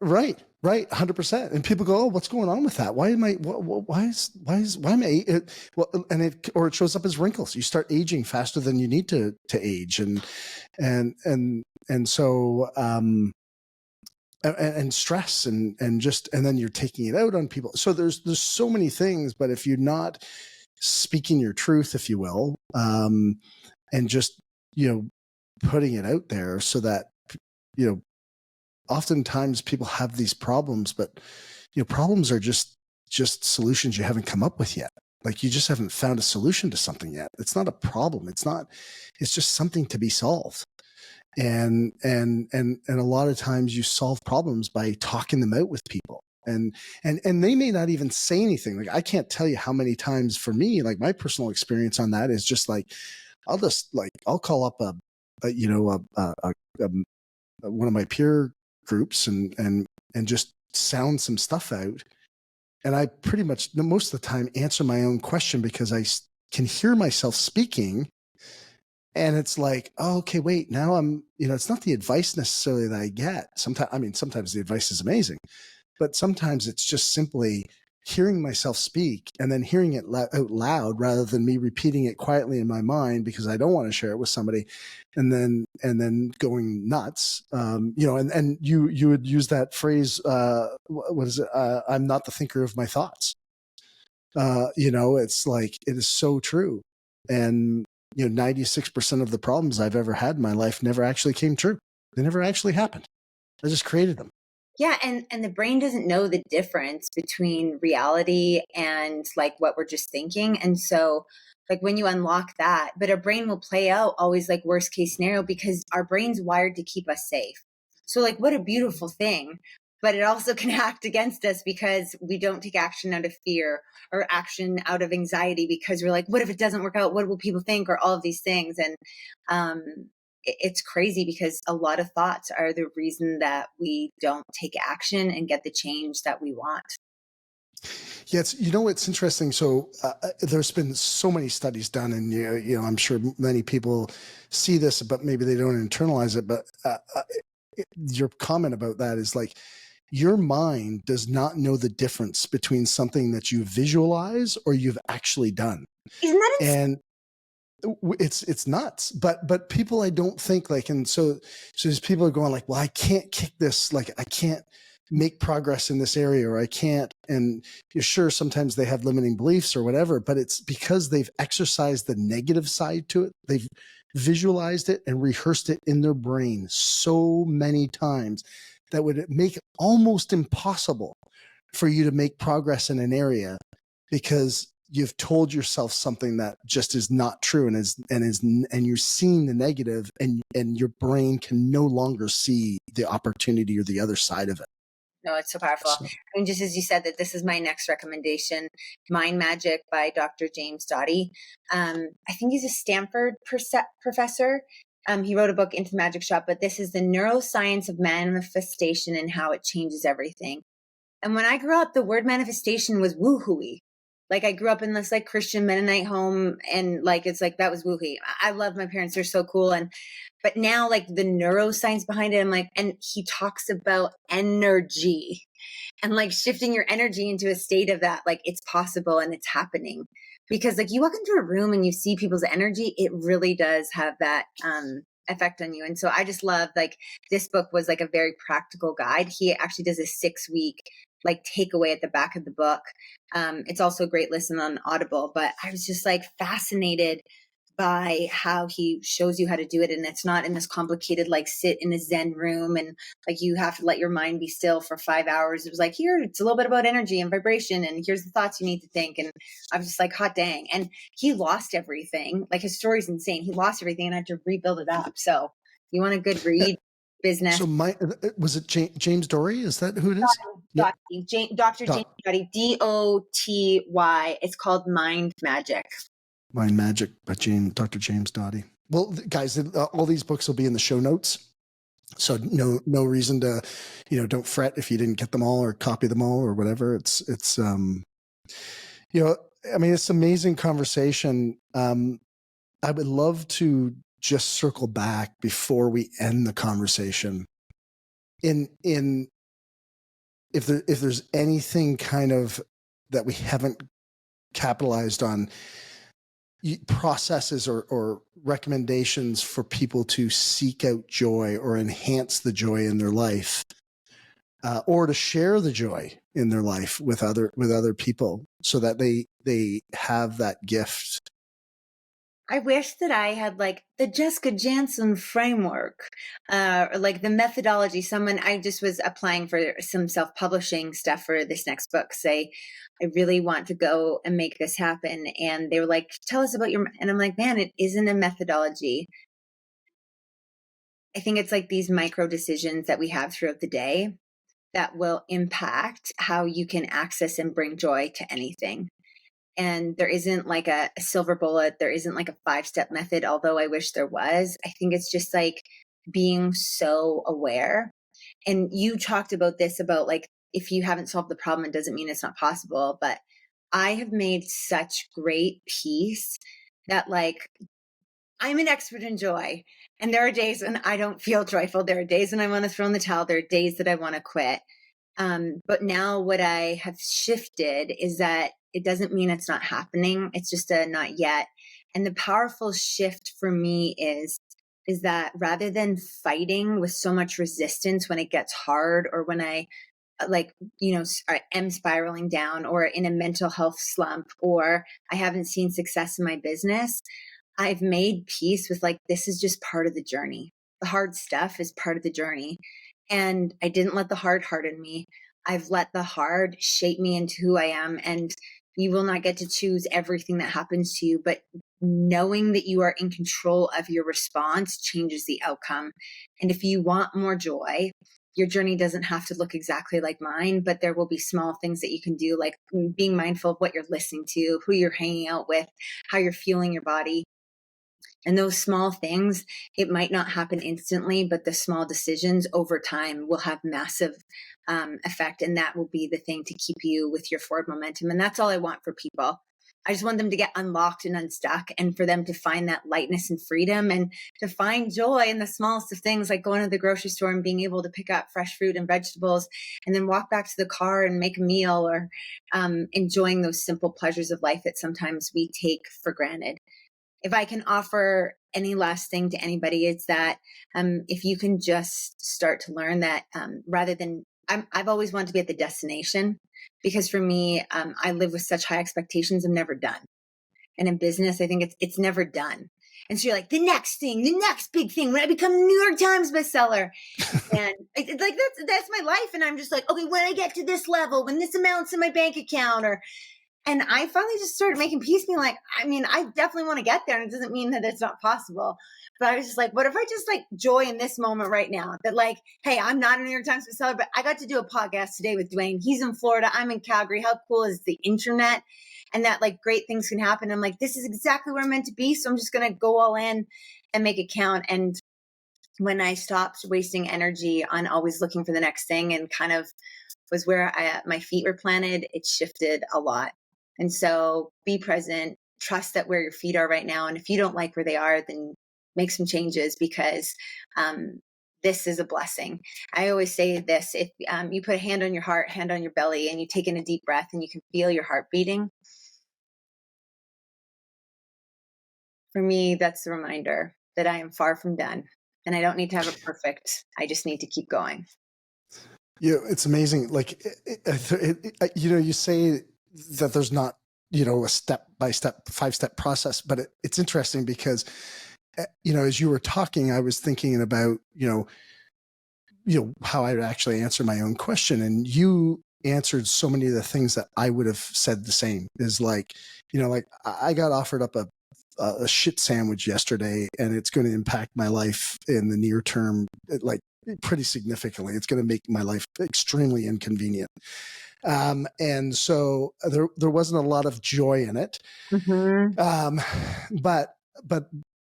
Right, 100%. And people go, "Oh, what's going on with that? Why am I? Why am I?" Or it shows up as wrinkles. You start aging faster than you need to age, and so. And stress and then you're taking it out on people. So there's so many things, but if you're not speaking your truth, if you will, and just, putting it out there so that, oftentimes people have these problems, but, problems are just solutions you haven't come up with yet. Like, you just haven't found a solution to something yet. It's not a problem. It's just something to be solved. And a lot of times you solve problems by talking them out with people, and they may not even say anything. Like, I can't tell you how many times for me, like, my personal experience on that is just like, I'll call up one of my peer groups and just sound some stuff out. And I pretty much most of the time answer my own question because I can hear myself speaking. And it's like, oh, okay, wait, now I'm, it's not the advice necessarily that I get. Sometimes the advice is amazing, but sometimes it's just simply hearing myself speak and then hearing it out loud rather than me repeating it quietly in my mind because I don't want to share it with somebody, and then going nuts. And you would use that phrase. What is it? I'm not the thinker of my thoughts. It's like, it is so true. And 96% of the problems I've ever had in my life never actually came true. They never actually happened. I just created them. Yeah, and the brain doesn't know the difference between reality and like what we're just thinking. And so like when you unlock that, but our brain will play out always like worst case scenario because our brain's wired to keep us safe. So like what a beautiful thing. But it also can act against us because we don't take action out of fear or action out of anxiety because we're like, what if it doesn't work out? What will people think? Or all of these things. And um it's crazy because a lot of thoughts are the reason that we don't take action and get the change that we want. Yeah, it's interesting. So there's been so many studies done, and I'm sure many people see this, but maybe they don't internalize it. But your comment about that is like, your mind does not know the difference between something that you visualize or you've actually done. Isn't that insane? And it's nuts, but people, I don't think like, and so there's people are going like, well, I can't kick this, like I can't make progress in this area, or I can't. And you're sure sometimes they have limiting beliefs or whatever, but it's because they've exercised the negative side to it. They've visualized it and rehearsed it in their brain so many times that would make it almost impossible for you to make progress in an area, because you've told yourself something that just is not true, and you're seeing the negative, and your brain can no longer see the opportunity or the other side of it. No, it's so powerful. So, I mean, just as you said that this is my next recommendation, Mind Magic by Dr. James Doty. I think he's a Stanford professor. He wrote a book, Into the Magic Shop, but this is the neuroscience of manifestation and how it changes everything. And when I grew up, the word manifestation was woohooey. Like I grew up in this like Christian Mennonite home, and like it's like that was woohoo. I love my parents; they're so cool. But now like the neuroscience behind it, I'm like, and he talks about energy and like shifting your energy into a state of that, like it's possible and it's happening. Because like you walk into a room and you see people's energy, it really does have that effect on you. And so I just love like this book was like a very practical guide. He actually does a 6-week like takeaway at the back of the book. It's also a great listen on Audible, but I was just like fascinated by how he shows you how to do it. And it's not in this complicated, like sit in a Zen room and like you have to let your mind be still for 5 hours. It was like, here, it's a little bit about energy and vibration. And here's the thoughts you need to think. And I was just like, hot dang. And he lost everything. Like his story's insane. He lost everything and had to rebuild it up. So you want a good read, business. so was it James Dory? Is that who it is? Yeah. Dr. James Doty, Doty. It's called Mind Magic. Mind Magic by Dr. James Doty. Well, guys, all these books will be in the show notes. So no reason to, don't fret if you didn't get them all or copy them all or whatever. It's I mean, it's amazing conversation. I would love to just circle back before we end the conversation in if there's anything kind of that we haven't capitalized on, processes or recommendations for people to seek out joy or enhance the joy in their life, or to share the joy in their life with other people, so that they have that gift. I wish that I had like the Jessica Janzen framework, or like the methodology. I just was applying for some self-publishing stuff for this next book. Say, I really want to go and make this happen. And they were like, tell us about and I'm like, man, it isn't a methodology. I think it's like these micro decisions that we have throughout the day that will impact how you can access and bring joy to anything. And there isn't like a silver bullet. There isn't like a 5-step method, although I wish there was. I think it's just like being so aware. And you talked about this about like, if you haven't solved the problem, it doesn't mean it's not possible. But I have made such great peace that like, I'm an expert in joy. And there are days when I don't feel joyful. There are days when I want to throw in the towel. There are days that I want to quit. But now what I have shifted is that it doesn't mean it's not happening. It's just a not yet. And the powerful shift for me is that rather than fighting with so much resistance when it gets hard, or when I like, I am spiraling down, or in a mental health slump, or I haven't seen success in my business, I've made peace with, like, this is just part of the journey. The hard stuff is part of the journey. And I didn't let the hard harden me. I've let the hard shape me into who I am. And you will not get to choose everything that happens to you, but knowing that you are in control of your response changes the outcome. And if you want more joy, your journey doesn't have to look exactly like mine, but there will be small things that you can do, like being mindful of what you're listening to, who you're hanging out with, how you're feeling your body. And those small things, it might not happen instantly, but the small decisions over time will have massive effect. And that will be the thing to keep you with your forward momentum. And that's all I want for people. I just want them to get unlocked and unstuck, and for them to find that lightness and freedom, and to find joy in the smallest of things, like going to the grocery store and being able to pick up fresh fruit and vegetables and then walk back to the car and make a meal, or enjoying those simple pleasures of life that sometimes we take for granted. If I can offer any last thing to anybody, it's that if you can just start to learn that, rather than, I've always wanted to be at the destination, because for me, I live with such high expectations. I'm never done. And in business, I think it's never done. And so you're like, the next thing, the next big thing, when I become a New York Times bestseller. And like, that's my life. And I'm just like, okay, when I get to this level, when this amount's in my bank account, and I finally just started making peace, being like, I mean, I definitely want to get there. And it doesn't mean that it's not possible. But I was just like, what if I just like joy in this moment right now? That, like, hey, I'm not a New York Times bestseller, but I got to do a podcast today with Dwayne. He's in Florida. I'm in Calgary. How cool is the internet? And that, like, great things can happen. I'm like, this is exactly where I'm meant to be. So I'm just going to go all in and make it count. And when I stopped wasting energy on always looking for the next thing, and kind of was where my feet were planted, it shifted a lot. And so be present, trust that where your feet are right now. And if you don't like where they are, then make some changes, because this is a blessing. I always say this: if you put a hand on your heart, hand on your belly, and you take in a deep breath, and you can feel your heart beating. For me, that's the reminder that I am far from done, and I don't need to have it perfect. I just need to keep going. It's amazing. Like, you say that there's not, a step-by-step, 5-step process, but it's interesting because, as you were talking, I was thinking about, how I would actually answer my own question. And you answered so many of the things that I would have said the same. Is like, like, I got offered up a shit sandwich yesterday, and it's going to impact my life in the near term, like, pretty significantly. It's going to make my life extremely inconvenient. And so there wasn't a lot of joy in it. Mm-hmm. But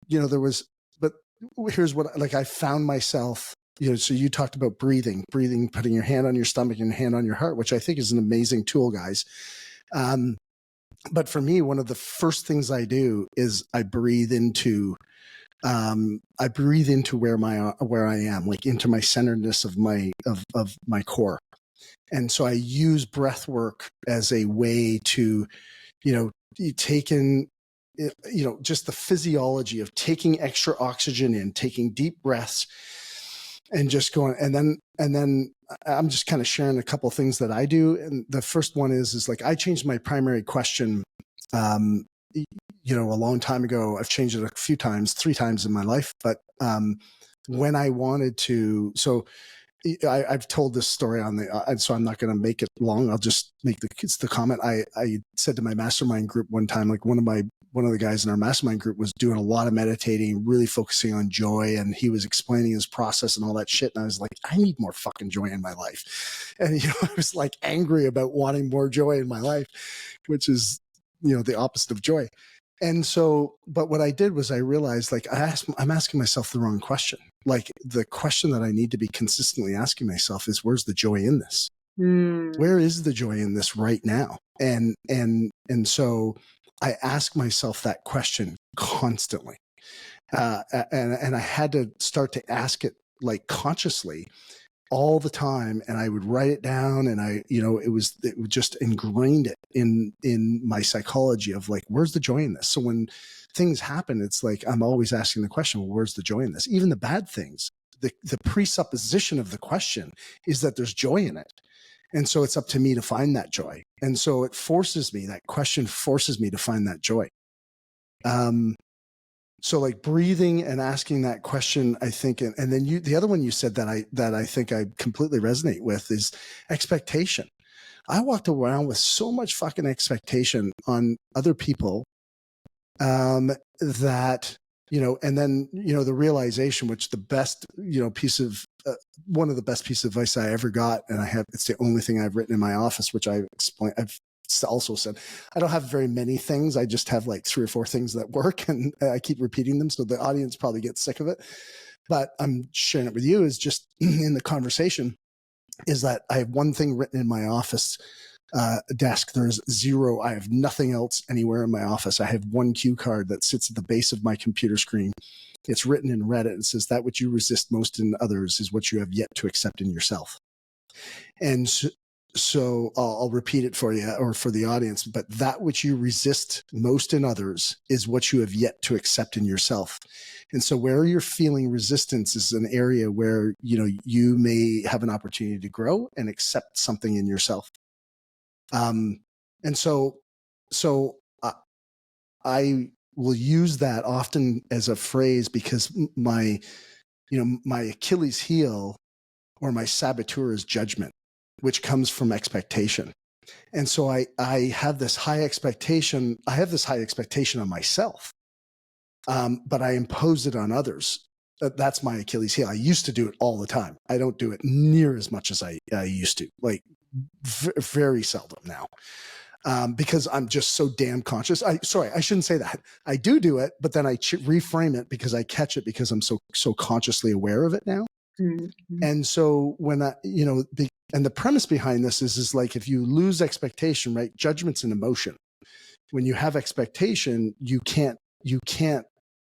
there was, but here's what, like, I found myself, so you talked about breathing, putting your hand on your stomach and hand on your heart, which I think is an amazing tool, guys. But for me, one of the first things I do is I breathe into where I am, like, into my centeredness of my core. And so I use breath work as a way to, take in, just the physiology of taking extra oxygen in, taking deep breaths, and just going. And then I'm just kind of sharing a couple of things that I do. And the first one is like, I changed my primary question, a long time ago. I've changed it a few times, 3 times in my life. But when I wanted to, so I've told this story on the, so I'm not going to make it long. I'll just make the comment. I said to my mastermind group one time, like, one of the guys in our mastermind group was doing a lot of meditating, really focusing on joy. And he was explaining his process and all that shit. And I was like, I need more fucking joy in my life. And, I was like angry about wanting more joy in my life, which is, the opposite of joy. And so, but what I did was I realized, like, I'm asking myself the wrong question. Like, the question that I need to be consistently asking myself is, where's the joy in this? Where is the joy in this right now? And so I ask myself that question constantly. And I had to start to ask it, like, consciously, all the time, and I would write it down, and it was just ingrained it in my psychology of like, where's the joy in this? So when things happen, it's like I'm always asking the question, well, where's the joy in this? Even the bad things, the presupposition of the question is that there's joy in it. And so it's up to me to find that joy. And so that question forces me to find that joy. So like breathing and asking that question, I think, and then the other one you said that I think I completely resonate with is expectation. I walked around with so much fucking expectation on other people, that, and then, the realization, which the best, one of the best pieces of advice I ever got, and it's the only thing I've written in my office, which I've also said, I don't have very many things. I just have like 3 or 4 things that work, and I keep repeating them. So the audience probably gets sick of it, but I'm sharing it with you is just in the conversation is that I have one thing written in my office desk. There's 0. I have nothing else anywhere in my office. I have one cue card that sits at the base of my computer screen. It's written in red. It says that which you resist most in others is what you have yet to accept in yourself. And so I'll repeat it for you or for the audience, but that which you resist most in others is what you have yet to accept in yourself. And so where you're feeling resistance is an area where, you may have an opportunity to grow and accept something in yourself. And so I will use that often as a phrase because my Achilles heel or my saboteur is judgment, which comes from expectation. And so I have this high expectation. I have this high expectation on myself, but I impose it on others. That's my Achilles heel. I used to do it all the time. I don't do it near as much as I used to, like very seldom now. Because I'm just so damn conscious. I shouldn't say that. I do it, but then I reframe it because I catch it because I'm so consciously aware of it now. Mm-hmm. And so when and the premise behind this is like, if you lose expectation, right? Judgment's an emotion. When you have expectation, you can't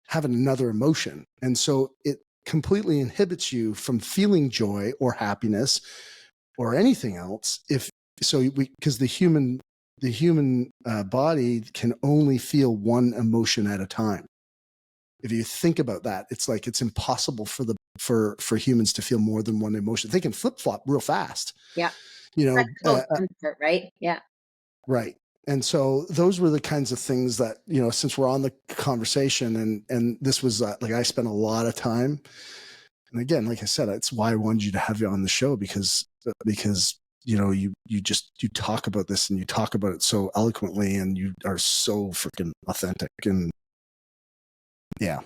have another emotion. And so it completely inhibits you from feeling joy or happiness or anything else. Because the human body can only feel one emotion at a time. If you think about that, it's like it's impossible for humans to feel more than one emotion. They can flip flop real fast. Yeah. Right. Yeah. Right. And so those were the kinds of things that, since we're on the conversation and this was like, I spent a lot of time. And again, like I said, it's why I wanted you to have you on the show because you talk about this and you talk about it so eloquently and you are so freaking authentic. And yeah.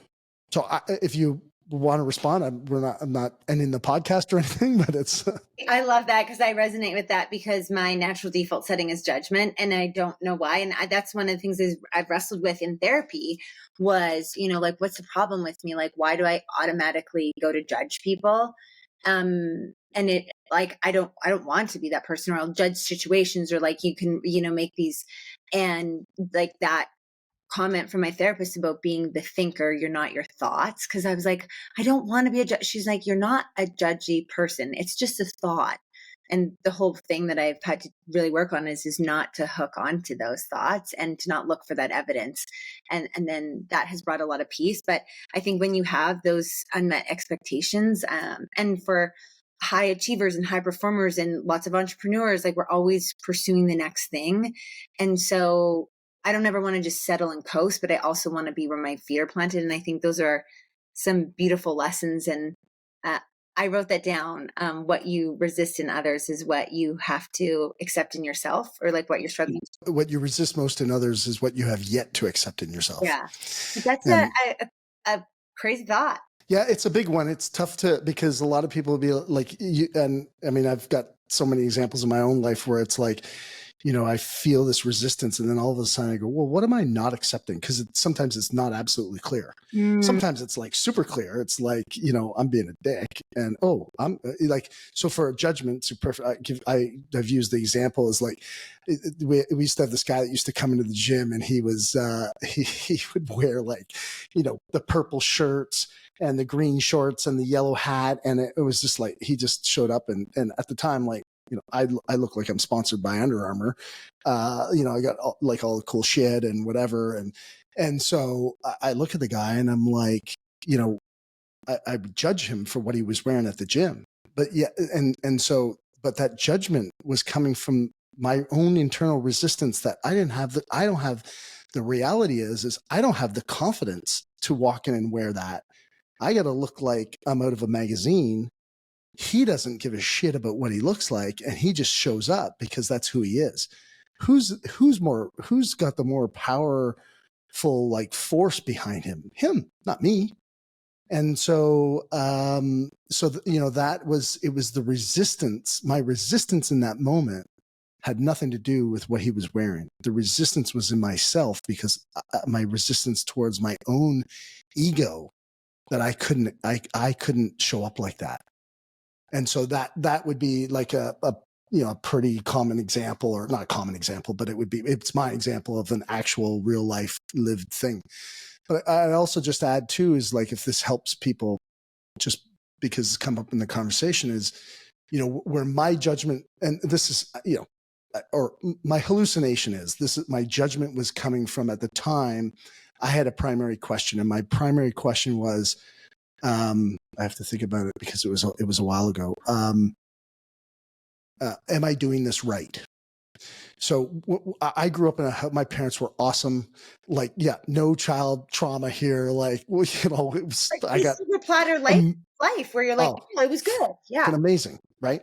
So if you want to respond, I'm not ending the podcast or anything, but it's. I love that because I resonate with that because my natural default setting is judgment and I don't know why. And that's one of the things I've wrestled with in therapy was, like, what's the problem with me? Like, why do I automatically go to judge people? And it like, I don't want to be that person, or I'll judge situations, or like, you can, make these, and like that comment from my therapist about being the thinker, you're not your thoughts. Cause I was like, I don't want to be a judge. She's like, you're not a judgy person. It's just a thought. And the whole thing that I've had to really work on is not to hook onto those thoughts and to not look for that evidence. And then that has brought a lot of peace. But I think when you have those unmet expectations, and for high achievers and high performers and lots of entrepreneurs, like we're always pursuing the next thing. And so I don't ever want to just settle and coast, but I also want to be where my feet are planted. And I think those are some beautiful lessons. And I wrote that down. What you resist in others is what you have to accept in yourself, or like what you're struggling with. What you resist most in others is what you have yet to accept in yourself. Yeah. But that's a crazy thought. Yeah, it's a big one. It's tough because a lot of people will be like, and I mean, I've got so many examples in my own life where it's like, I feel this resistance, and then all of a sudden I go, well, what am I not accepting? Because sometimes it's not absolutely clear. Sometimes it's like super clear. It's like, I'm being a dick, and I'm like, so for a judgment to perfect, I've used the example as like, we used to have this guy that used to come into the gym, and he was he would wear like, the purple shirts and the green shorts and the yellow hat, and it was just like he just showed up, and at the time, like, I look like I'm sponsored by Under Armour. I got all the cool shit and whatever. And so I look at the guy and I'm like, I would judge him for what he was wearing at the gym. But yeah. But that judgment was coming from my own internal resistance that I don't have. The reality is I don't have the confidence to walk in and wear that. I got to look like I'm out of a magazine. He doesn't give a shit about what he looks like, and he just shows up because that's who he is. Who's got the more powerful like force behind him? Him, not me. And so that was the resistance. My resistance in that moment had nothing to do with what he was wearing. The resistance was in myself, because my resistance towards my own ego, that I couldn't show up like that. And so that would be like a pretty common example, or not common example, but it's my example of an actual real life lived thing. But I also just add too, is like, if this helps people, just because it's come up in the conversation, is, where my judgment, and this is, or my hallucination is, my judgment was coming from, at the time, I had a primary question, and my primary question was, I have to think about it because it was a while ago. Am I doing this right? So I grew up my parents were awesome. Like, yeah, no child trauma here. Like, I got super platter life where you're like, oh, it was good. Yeah. Amazing. Right.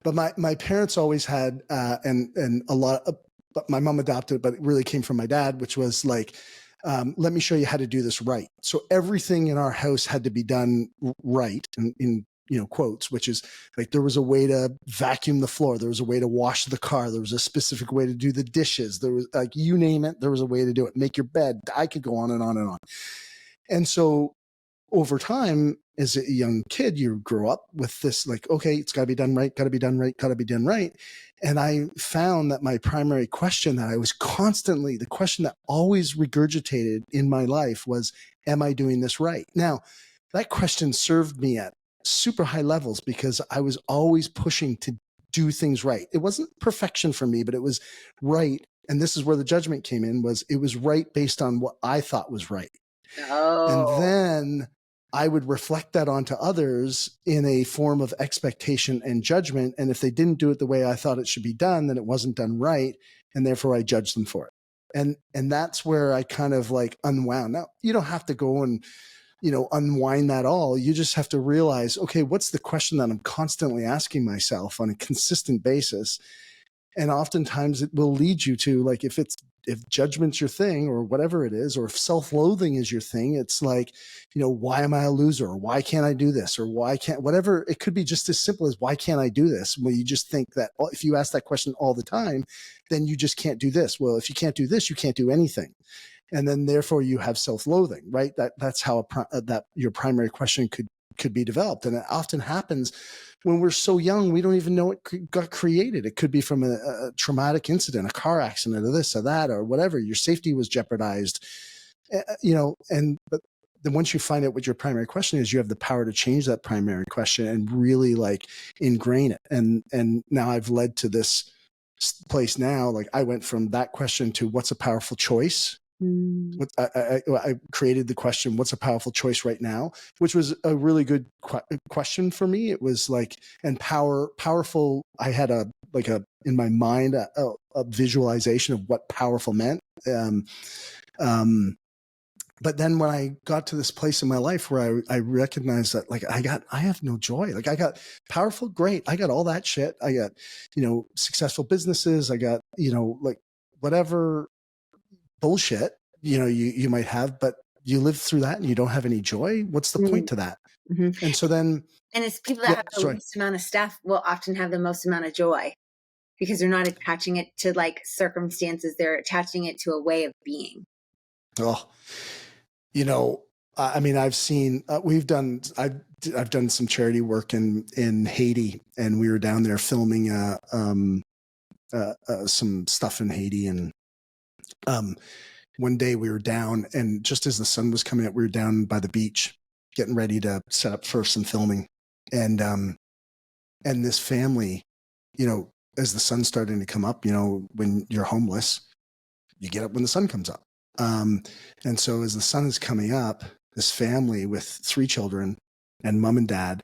But my parents always had, and a lot of, but my mom adopted, but it really came from my dad, which was like, let me show you how to do this right. So everything in our house had to be done right, in quotes, which is like, there was a way to vacuum the floor. There was a way to wash the car. There was a specific way to do the dishes. There was, like, you name it, there was a way to do it. Make your bed. I could go on and on and on. And so over time, as a young kid, you grow up with this, like, okay, it's got to be done right, got to be done right, got to be done right. And I found that my primary question, that I was constantly, the question that always regurgitated in my life was, am I doing this right? Now, that question served me at super high levels, because I was always pushing to do things right. It wasn't perfection for me, but it was right. And this is where the judgment came in, it was right based on what I thought was right. Oh. And then I would reflect that onto others in a form of expectation and judgment. And if they didn't do it the way I thought it should be done, then it wasn't done right. And therefore I judged them for it. And that's where I kind of like unwound. Now, you don't have to go and, unwind that all. You just have to realize, okay, what's the question that I'm constantly asking myself on a consistent basis? And oftentimes it will lead you to, like, if judgment's your thing, or whatever it is, or if self-loathing is your thing, it's like, why am I a loser? Or why can't I do this? Or why can't, whatever. It could be just as simple as, why can't I do this? Well, you just think that if you ask that question all the time, then you just can't do this. Well, if you can't do this, you can't do anything. And then therefore you have self-loathing, right? That's how that your primary question could be developed. And it often happens when we're so young, we don't even know it got created. It could be from a traumatic incident, a car accident, or this or that, or whatever. Your safety was jeopardized, but then once you find out what your primary question is, you have the power to change that primary question and really like ingrain it. And now I've led to this place now. Like, I went from that question to, what's a powerful choice? I created the question, what's a powerful choice right now, which was a really good question for me. It was like, and powerful. I had in my mind, a visualization of what powerful meant. But then when I got to this place in my life where I recognized that, like, I have no joy. Like, I got powerful, great. I got all that shit. I got, successful businesses. I got, like, whatever bullshit, you might have, but you live through that and you don't have any joy. What's the point to that? And so then, and it's people that have the least amount of stuff will often have the most amount of joy. because they're not attaching it to like circumstances. They're attaching it to a way of being. Oh, you know, I mean, I've seen, I've done some charity work in Haiti, and we were down there filming, some stuff in Haiti. And, one day we were down, and just as the sun was coming up, we were down by the beach getting ready to set up for some filming. And this family, you know, as the sun's starting to come up, you know, when you're homeless, you get up when the sun comes up. And so as the sun is coming up, this family with 3 children and mom and dad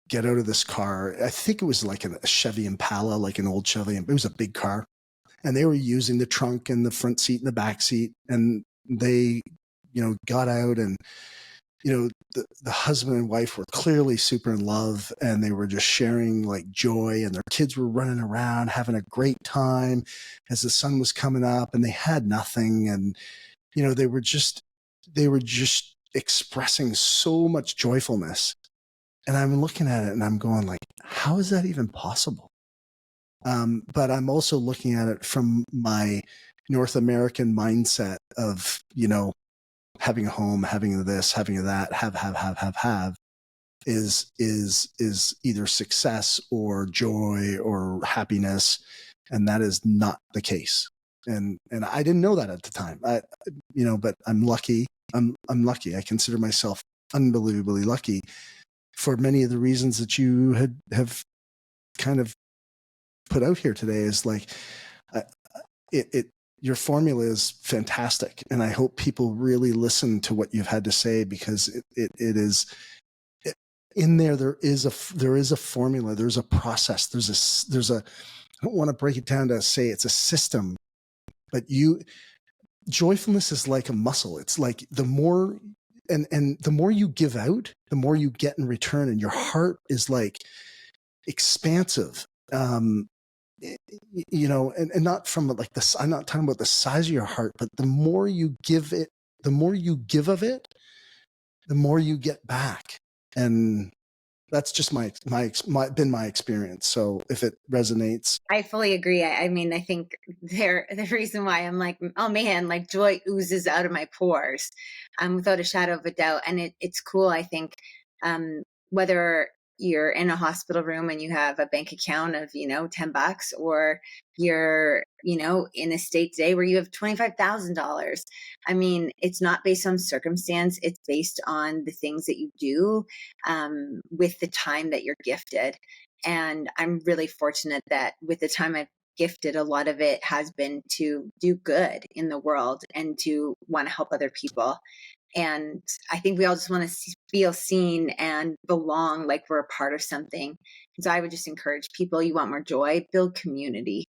get out of this car. I think it was like a Chevy Impala, like an old Chevy. It was a big car. And they were using the trunk and the front seat and the back seat. And they, you know, got out, and, you know, the husband and wife were clearly super in love, and they were just sharing like joy, and their kids were running around having a great time as the sun was coming up, and they had nothing. And, you know, they were just expressing so much joyfulness. And I'm looking at it and I'm going like, how is that even possible? But I'm also looking at it from my North American mindset of, you know, having a home, having this, having that, have is either success or joy or happiness. And that is not the case. And I didn't know that at the time. You know, but I'm lucky. I'm lucky. I consider myself unbelievably lucky for many of the reasons that you have kind of put out here today. Is like, your formula is fantastic, and I hope people really listen to what you've had to say, because it is in there. There is a formula. There's a process. There's a. I don't want to break it down to say it's a system, but joyfulness is like a muscle. It's like the more and the more you give out, the more you get in return, and your heart is like expansive. You know, and not from like this, I'm not talking about the size of your heart, but the more you give it, the more you give of it, the more you get back. And that's just been my experience. So if it resonates. I fully agree. I mean, I think the reason why I'm like, oh man, like joy oozes out of my pores, without a shadow of a doubt. And it's cool. I think, whether you're in a hospital room and you have a bank account of, you know, $10, or you're, you know, in a state today where you have $25,000. I mean, it's not based on circumstance. It's based on the things that you do, with the time that you're gifted. And I'm really fortunate that with the time I've gifted, a lot of it has been to do good in the world and to want to help other people. And I think we all just want to feel seen and belong, like we're a part of something. And so I would just encourage people, you want more joy, build community,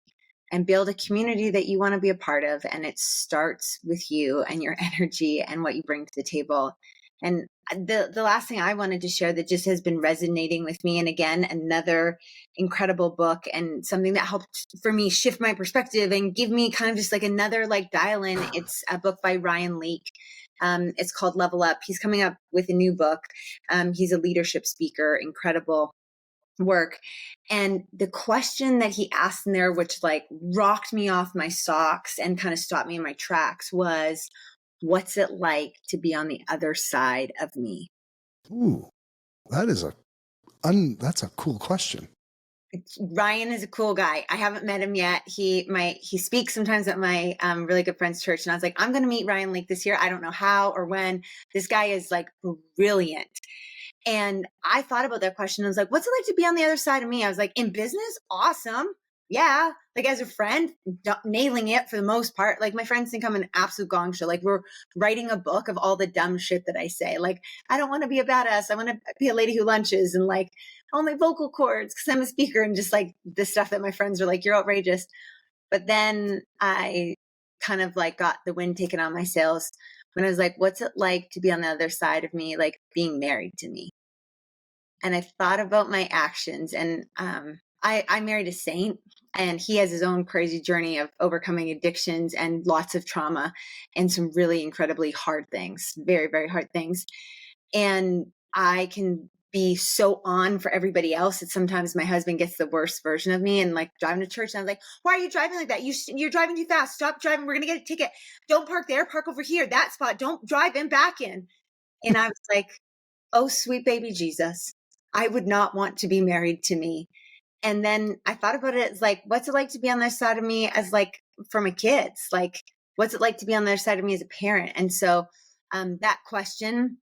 and build a community that you want to be a part of. And it starts with you and your energy and what you bring to the table. And the last thing I wanted to share that just has been resonating with me, and again, another incredible book and something that helped for me shift my perspective and give me kind of just like another like dial in. It's a book by Ryan Leake. It's called Level Up. He's coming up with a new book. He's a leadership speaker, incredible work. And the question that he asked in there, which like rocked me off my socks and kind of stopped me in my tracks, was, what's it like to be on the other side of me? Ooh, that's a cool question. Ryan is a cool guy. I haven't met him yet. He speaks sometimes at my really good friend's church, and I was like, I'm going to meet Ryan Lake this year. I don't know how or when. This guy is like brilliant. And I thought about that question. I was like, what's it like to be on the other side of me? I was like, in business, awesome. Yeah. Like as a friend, nailing it for the most part. Like my friends think I'm an absolute gong show. Like we're writing a book of all the dumb shit that I say. Like, I don't want to be a badass. I want to be a lady who lunches and like only vocal cords because I'm a speaker, and just like the stuff that my friends are like, you're outrageous. But then I kind of like got the wind taken on my sails when I was like, what's it like to be on the other side of me, like being married to me? And I thought about my actions, and I married a saint, and he has his own crazy journey of overcoming addictions and lots of trauma and some really incredibly hard things, very, very hard things. And I can be so on for everybody else that sometimes my husband gets the worst version of me, and like driving to church. And I was like, why are you driving like that? You're driving too fast. Stop driving. We're going to get a ticket. Don't park there. Park over here. That spot. Don't drive in back in. And I was like, oh, sweet baby Jesus, I would not want to be married to me. And then I thought about it as like, what's it like to be on the other side of me as like for my kids? Like, what's it like to be on the other side of me as a parent? And so that question,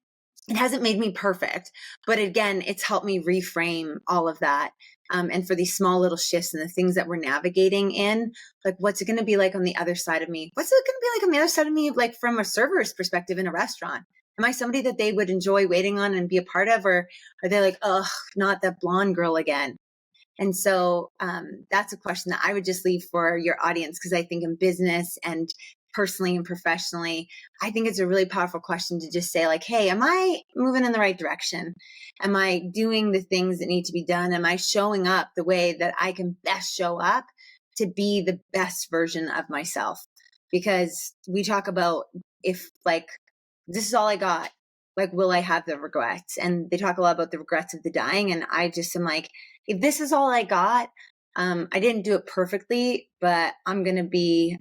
it hasn't made me perfect, but again, it's helped me reframe all of that. And for these small little shifts and the things that we're navigating in, like, what's it going to be like on the other side of me? What's it going to be like on the other side of me, like from a server's perspective in a restaurant? Am I somebody that they would enjoy waiting on and be a part of? Or are they like, oh, not that blonde girl again? And so that's a question that I would just leave for your audience, because I think in business and personally and professionally, I think it's a really powerful question to just say like, hey, am I moving in the right direction? Am I doing the things that need to be done? Am I showing up the way that I can best show up to be the best version of myself? Because we talk about, if like, this is all I got, like, will I have the regrets? And they talk a lot about the regrets of the dying. And I just am like, if this is all I got, I didn't do it perfectly, but I'm going to be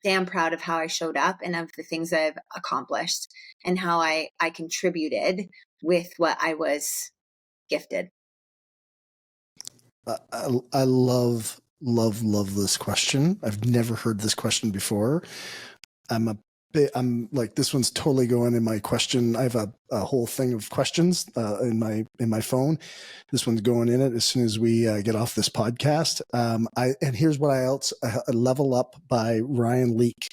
damn proud of how I showed up and of the things I've accomplished and how I contributed with what I was gifted. I love, love, love this question. I've never heard this question before. I'm like, this one's totally going in my question. I have a whole thing of questions in my phone. This one's going in it as soon as we get off this podcast. And here's what I else Level Up by Ryan Leake.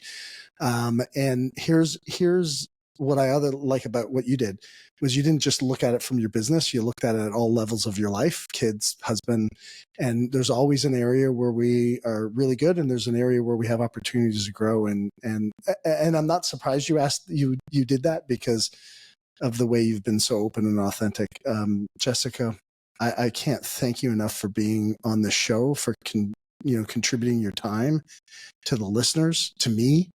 And here's what I other like about what you did was you didn't just look at it from your business. You looked at it at all levels of your life, kids, husband, and there's always an area where we are really good. And there's an area where we have opportunities to grow. And I'm not surprised you did that because of the way you've been so open and authentic. Jessica, I can't thank you enough for being on the show, for contributing your time to the listeners, to me.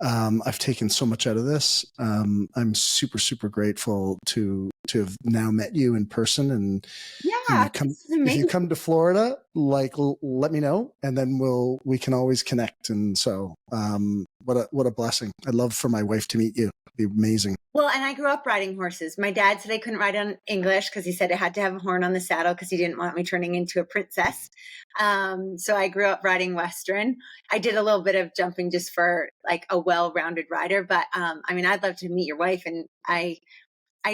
I've taken so much out of this. I'm super, super grateful to have now met you in person. And Yeah, if you come to Florida, like, let me know, and then we can always connect. And so, what a blessing. I'd love for my wife to meet you. It'd be amazing. Well, and I grew up riding horses. My dad said I couldn't ride on English because he said it had to have a horn on the saddle because he didn't want me turning into a princess. So I grew up riding Western. I did a little bit of jumping just for like a well-rounded rider. But I mean, I'd love to meet your wife. And I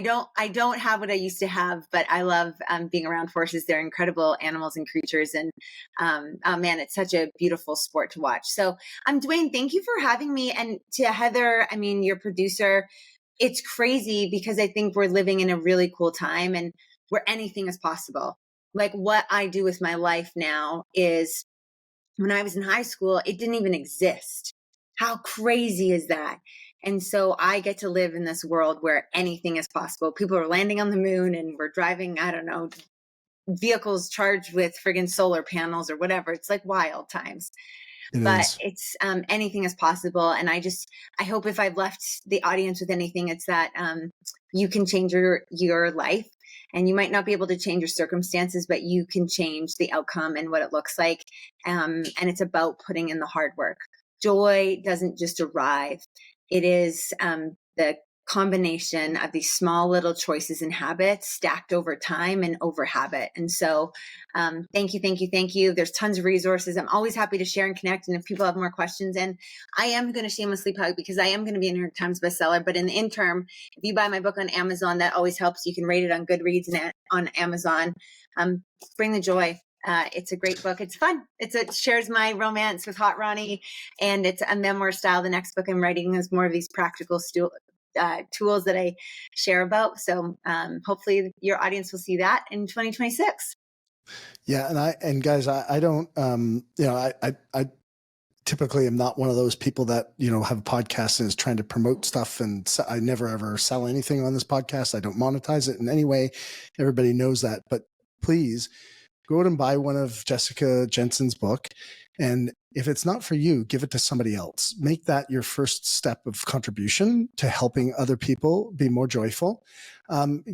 don't have what I used to have, but I love being around horses. They're incredible animals and creatures. And oh man, it's such a beautiful sport to watch. So Dwayne, thank you for having me. And to Heather, I mean, your producer, it's crazy because I think we're living in a really cool time and where anything is possible. Like what I do with my life now is, when I was in high school, it didn't even exist. How crazy is that? And so I get to live in this world where anything is possible. People are landing on the moon and we're driving, I don't know, vehicles charged with friggin' solar panels or whatever. It's like wild times. But it's anything is possible. And I hope if I've left the audience with anything, it's that you can change your life. And you might not be able to change your circumstances, but you can change the outcome and what it looks like. And it's about putting in the hard work. Joy doesn't just arrive. It is the combination of these small little choices and habits stacked over time and over habit. And so thank you. There's tons of resources. I'm always happy to share and connect. And if people have more questions, and I am going to shamelessly plug because I am going to be a New York Times bestseller, but in the interim, if you buy my book on Amazon, that always helps. You can rate it on Goodreads and on Amazon. Bring the joy. It's a great book. It's fun. It shares my romance with Hot Ronnie, and it's a memoir style. The next book I'm writing is more of these practical tools that I share about. So hopefully your audience will see that in 2026. Yeah. And guys, I don't, I typically am not one of those people that, have a podcast and is trying to promote stuff. And I never, ever sell anything on this podcast. I don't monetize it in any way. Everybody knows that, but please, go out and buy one of Jessica Janzen's book. And if it's not for you, give it to somebody else. Make that your first step of contribution to helping other people be more joyful.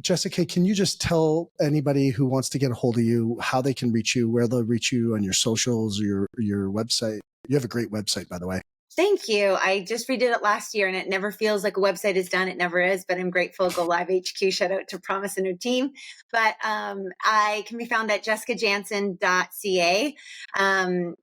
Jessica, can you just tell anybody who wants to get a hold of you how they can reach you, where they'll reach you on your socials or your website? You have a great website, by the way. Thank you. I just redid it last year and it never feels like a website is done. It never is, but I'm grateful. Go Live HQ, shout out to Promise and her team. But I can be found at jessicajanzen.ca,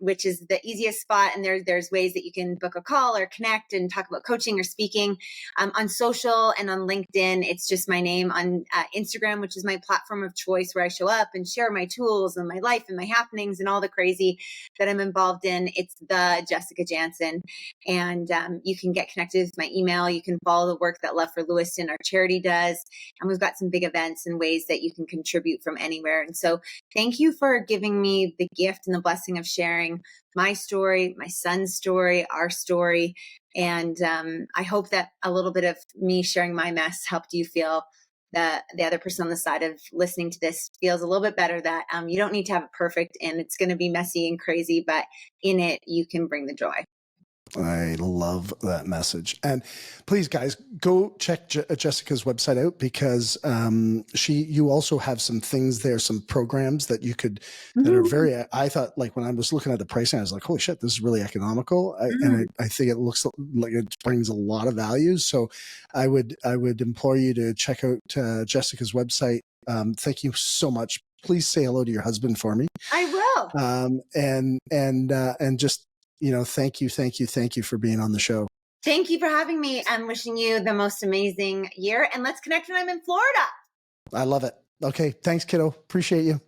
which is the easiest spot. And there's ways that you can book a call or connect and talk about coaching or speaking. On social and on LinkedIn, it's just my name. On Instagram, which is my platform of choice where I show up and share my tools and my life and my happenings and all the crazy that I'm involved in. It's the Jessica Janzen. And you can get connected with my email. You can follow the work that Love for Lewiston, our charity, does. And we've got some big events and ways that you can contribute from anywhere. And so thank you for giving me the gift and the blessing of sharing my story, my son's story, our story. And I hope that a little bit of me sharing my mess helped you feel that the other person on the side of listening to this feels a little bit better, that you don't need to have it perfect and it's going to be messy and crazy, but in it, you can bring the joy. I love that message. And please, guys, go check Jessica's website out, because you also have some things there, some programs that you could, that are very, I thought, like when I was looking at the pricing, I was like, holy shit, this is really economical. And I think it looks like it brings a lot of value. So I would implore you to check out Jessica's website. Thank you so much. Please say hello to your husband for me. I will. And just, thank you for being on the show. Thank you for having me. I'm wishing you the most amazing year, and let's connect when I'm in Florida. I love it. Okay. Thanks, kiddo. Appreciate you.